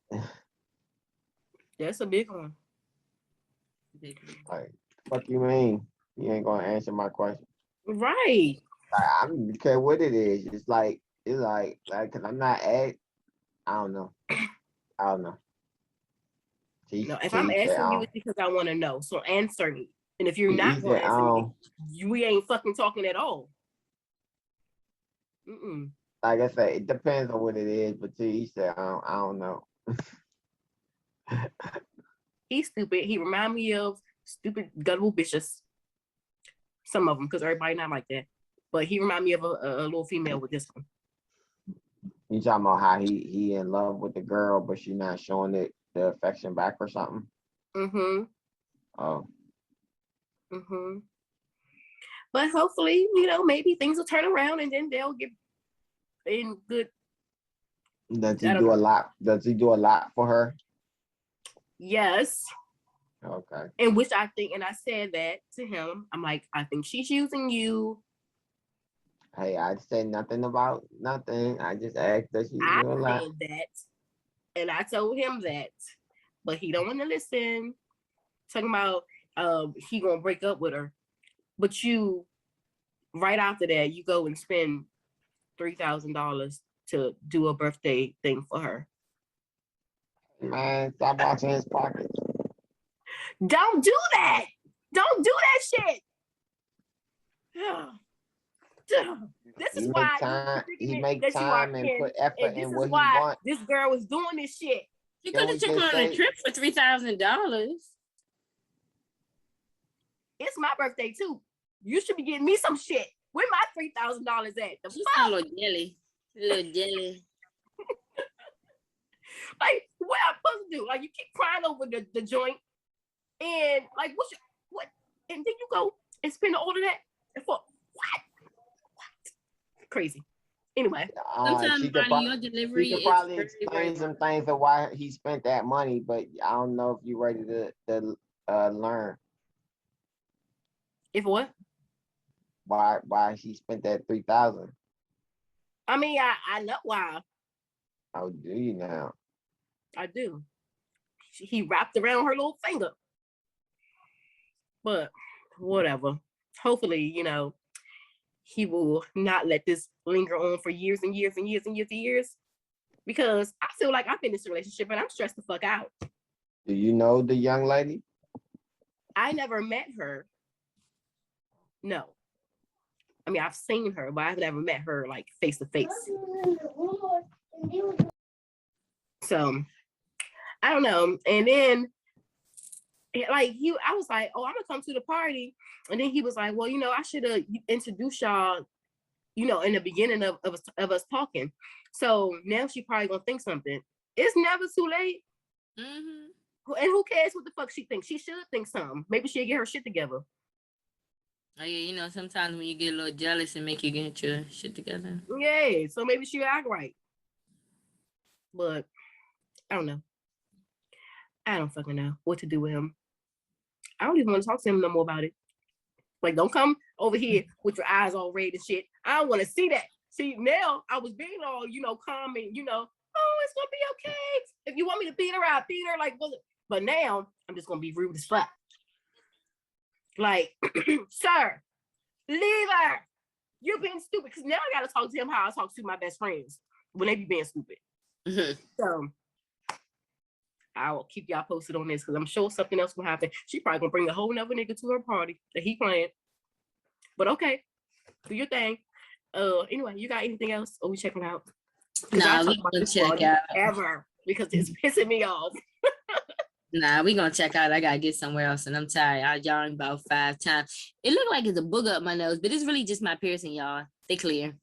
That's a big one. Like, what you mean? You ain't gonna answer my question, right? I don't care what it is. It's like cause I'm not I don't know. No, if I'm asking you, it's because I want to know. So answer me. And if you're not going to answer me, we ain't fucking talking at all. Like I said, it depends on what it is. But he said, I don't know. He's stupid. He remind me of stupid gullible bitches. Some of them, because everybody not like that. But he remind me of a little female with this one. You talking about how he in love with the girl, but she not showing it the affection back or something? Oh. But hopefully, maybe things will turn around and then they'll get in good. Does he do a lot? Does he do a lot for her? Yes. Okay. And which I think, and I said that to him. I'm like, I think she's using you. Hey, I said nothing about nothing. I just asked that she do a lot. I said that, and I told him that, but he don't want to listen. Talking about he gonna break up with her, but you right after that you go and spend $3,000 to do a birthday thing for her. Man, stop watching his pockets. Don't do that. Don't do that shit. This is why he makes time and put effort in what he wants. This girl is doing this shit. You could have took her on a trip for $3,000. It's my birthday too. You should be getting me some shit. Where my $3,000 at? She's a little jelly. Like, what I'm supposed to do? Like, you keep crying over the joint, and like, what? And then you go and spend all of that for what? Crazy. Anyway, sometimes she could probably explain some things of why he spent that money, but I don't know if you're ready to learn. If what? Why she spent that $3,000? I mean, I know why. Oh, do you now? I do. He wrapped around her little finger. But whatever. Hopefully, he will not let this linger on for years and years and years and years and years. Because I feel like I'm in this relationship and I'm stressed the fuck out. Do you know the young lady? I never met her. No. I mean, I've seen her, but I've never met her like face to face. So I don't know. And then I was like, oh, I'm gonna come to the party. And then he was like, well, I should have introduced y'all, in the beginning of us talking. So now she probably gonna think something. It's never too late. And who cares what the fuck she thinks? She should think something. Maybe she'll get her shit together. Oh yeah, sometimes when you get a little jealous and make you get your shit together. Yeah, so maybe she'll act right. But I don't know. I don't fucking know what to do with him. I don't even want to talk to him no more about it. Like, don't come over here with your eyes all red and shit. I don't want to see that. See, now I was being all, calm and, oh, it's going to be okay. If you want me to beat her, I'll beat her. Like, but now I'm just going to be rude as fuck. Like, sir, leave her. You're being stupid. Because now I got to talk to him how I talk to my best friends when they be being stupid. So I'll keep y'all posted on this because I'm sure something else will happen. She probably gonna bring a whole nother nigga to her party that he playing. But okay, do your thing. Anyway, you got anything else? Or we checking out? Nah, we gonna check out ever because it's pissing me off. Nah, we gonna check out. I gotta get somewhere else, and I'm tired. I yawned about 5 times. It looked like it's a booger up my nose, but it's really just my piercing, y'all. They clear.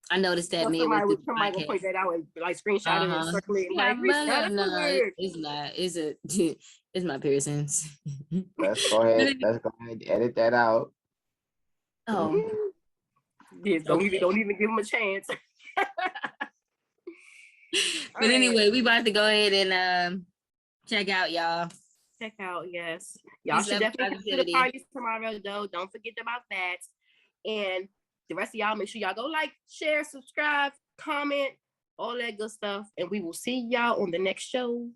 I noticed that somebody will point that out and like screenshot it and circle it. Yeah, like, no, it's not. It's a it's my piercings. Let's go ahead and edit that out. Oh. Yeah, don't even give them a chance. But anyway, we about to go ahead and check out, y'all. Check out, yes. Y'all should definitely come to the party tomorrow, though. Don't forget about that. And the rest of y'all, make sure y'all go like, share, subscribe, comment, all that good stuff. And we will see y'all on the next show.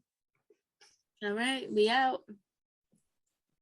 All right, we out.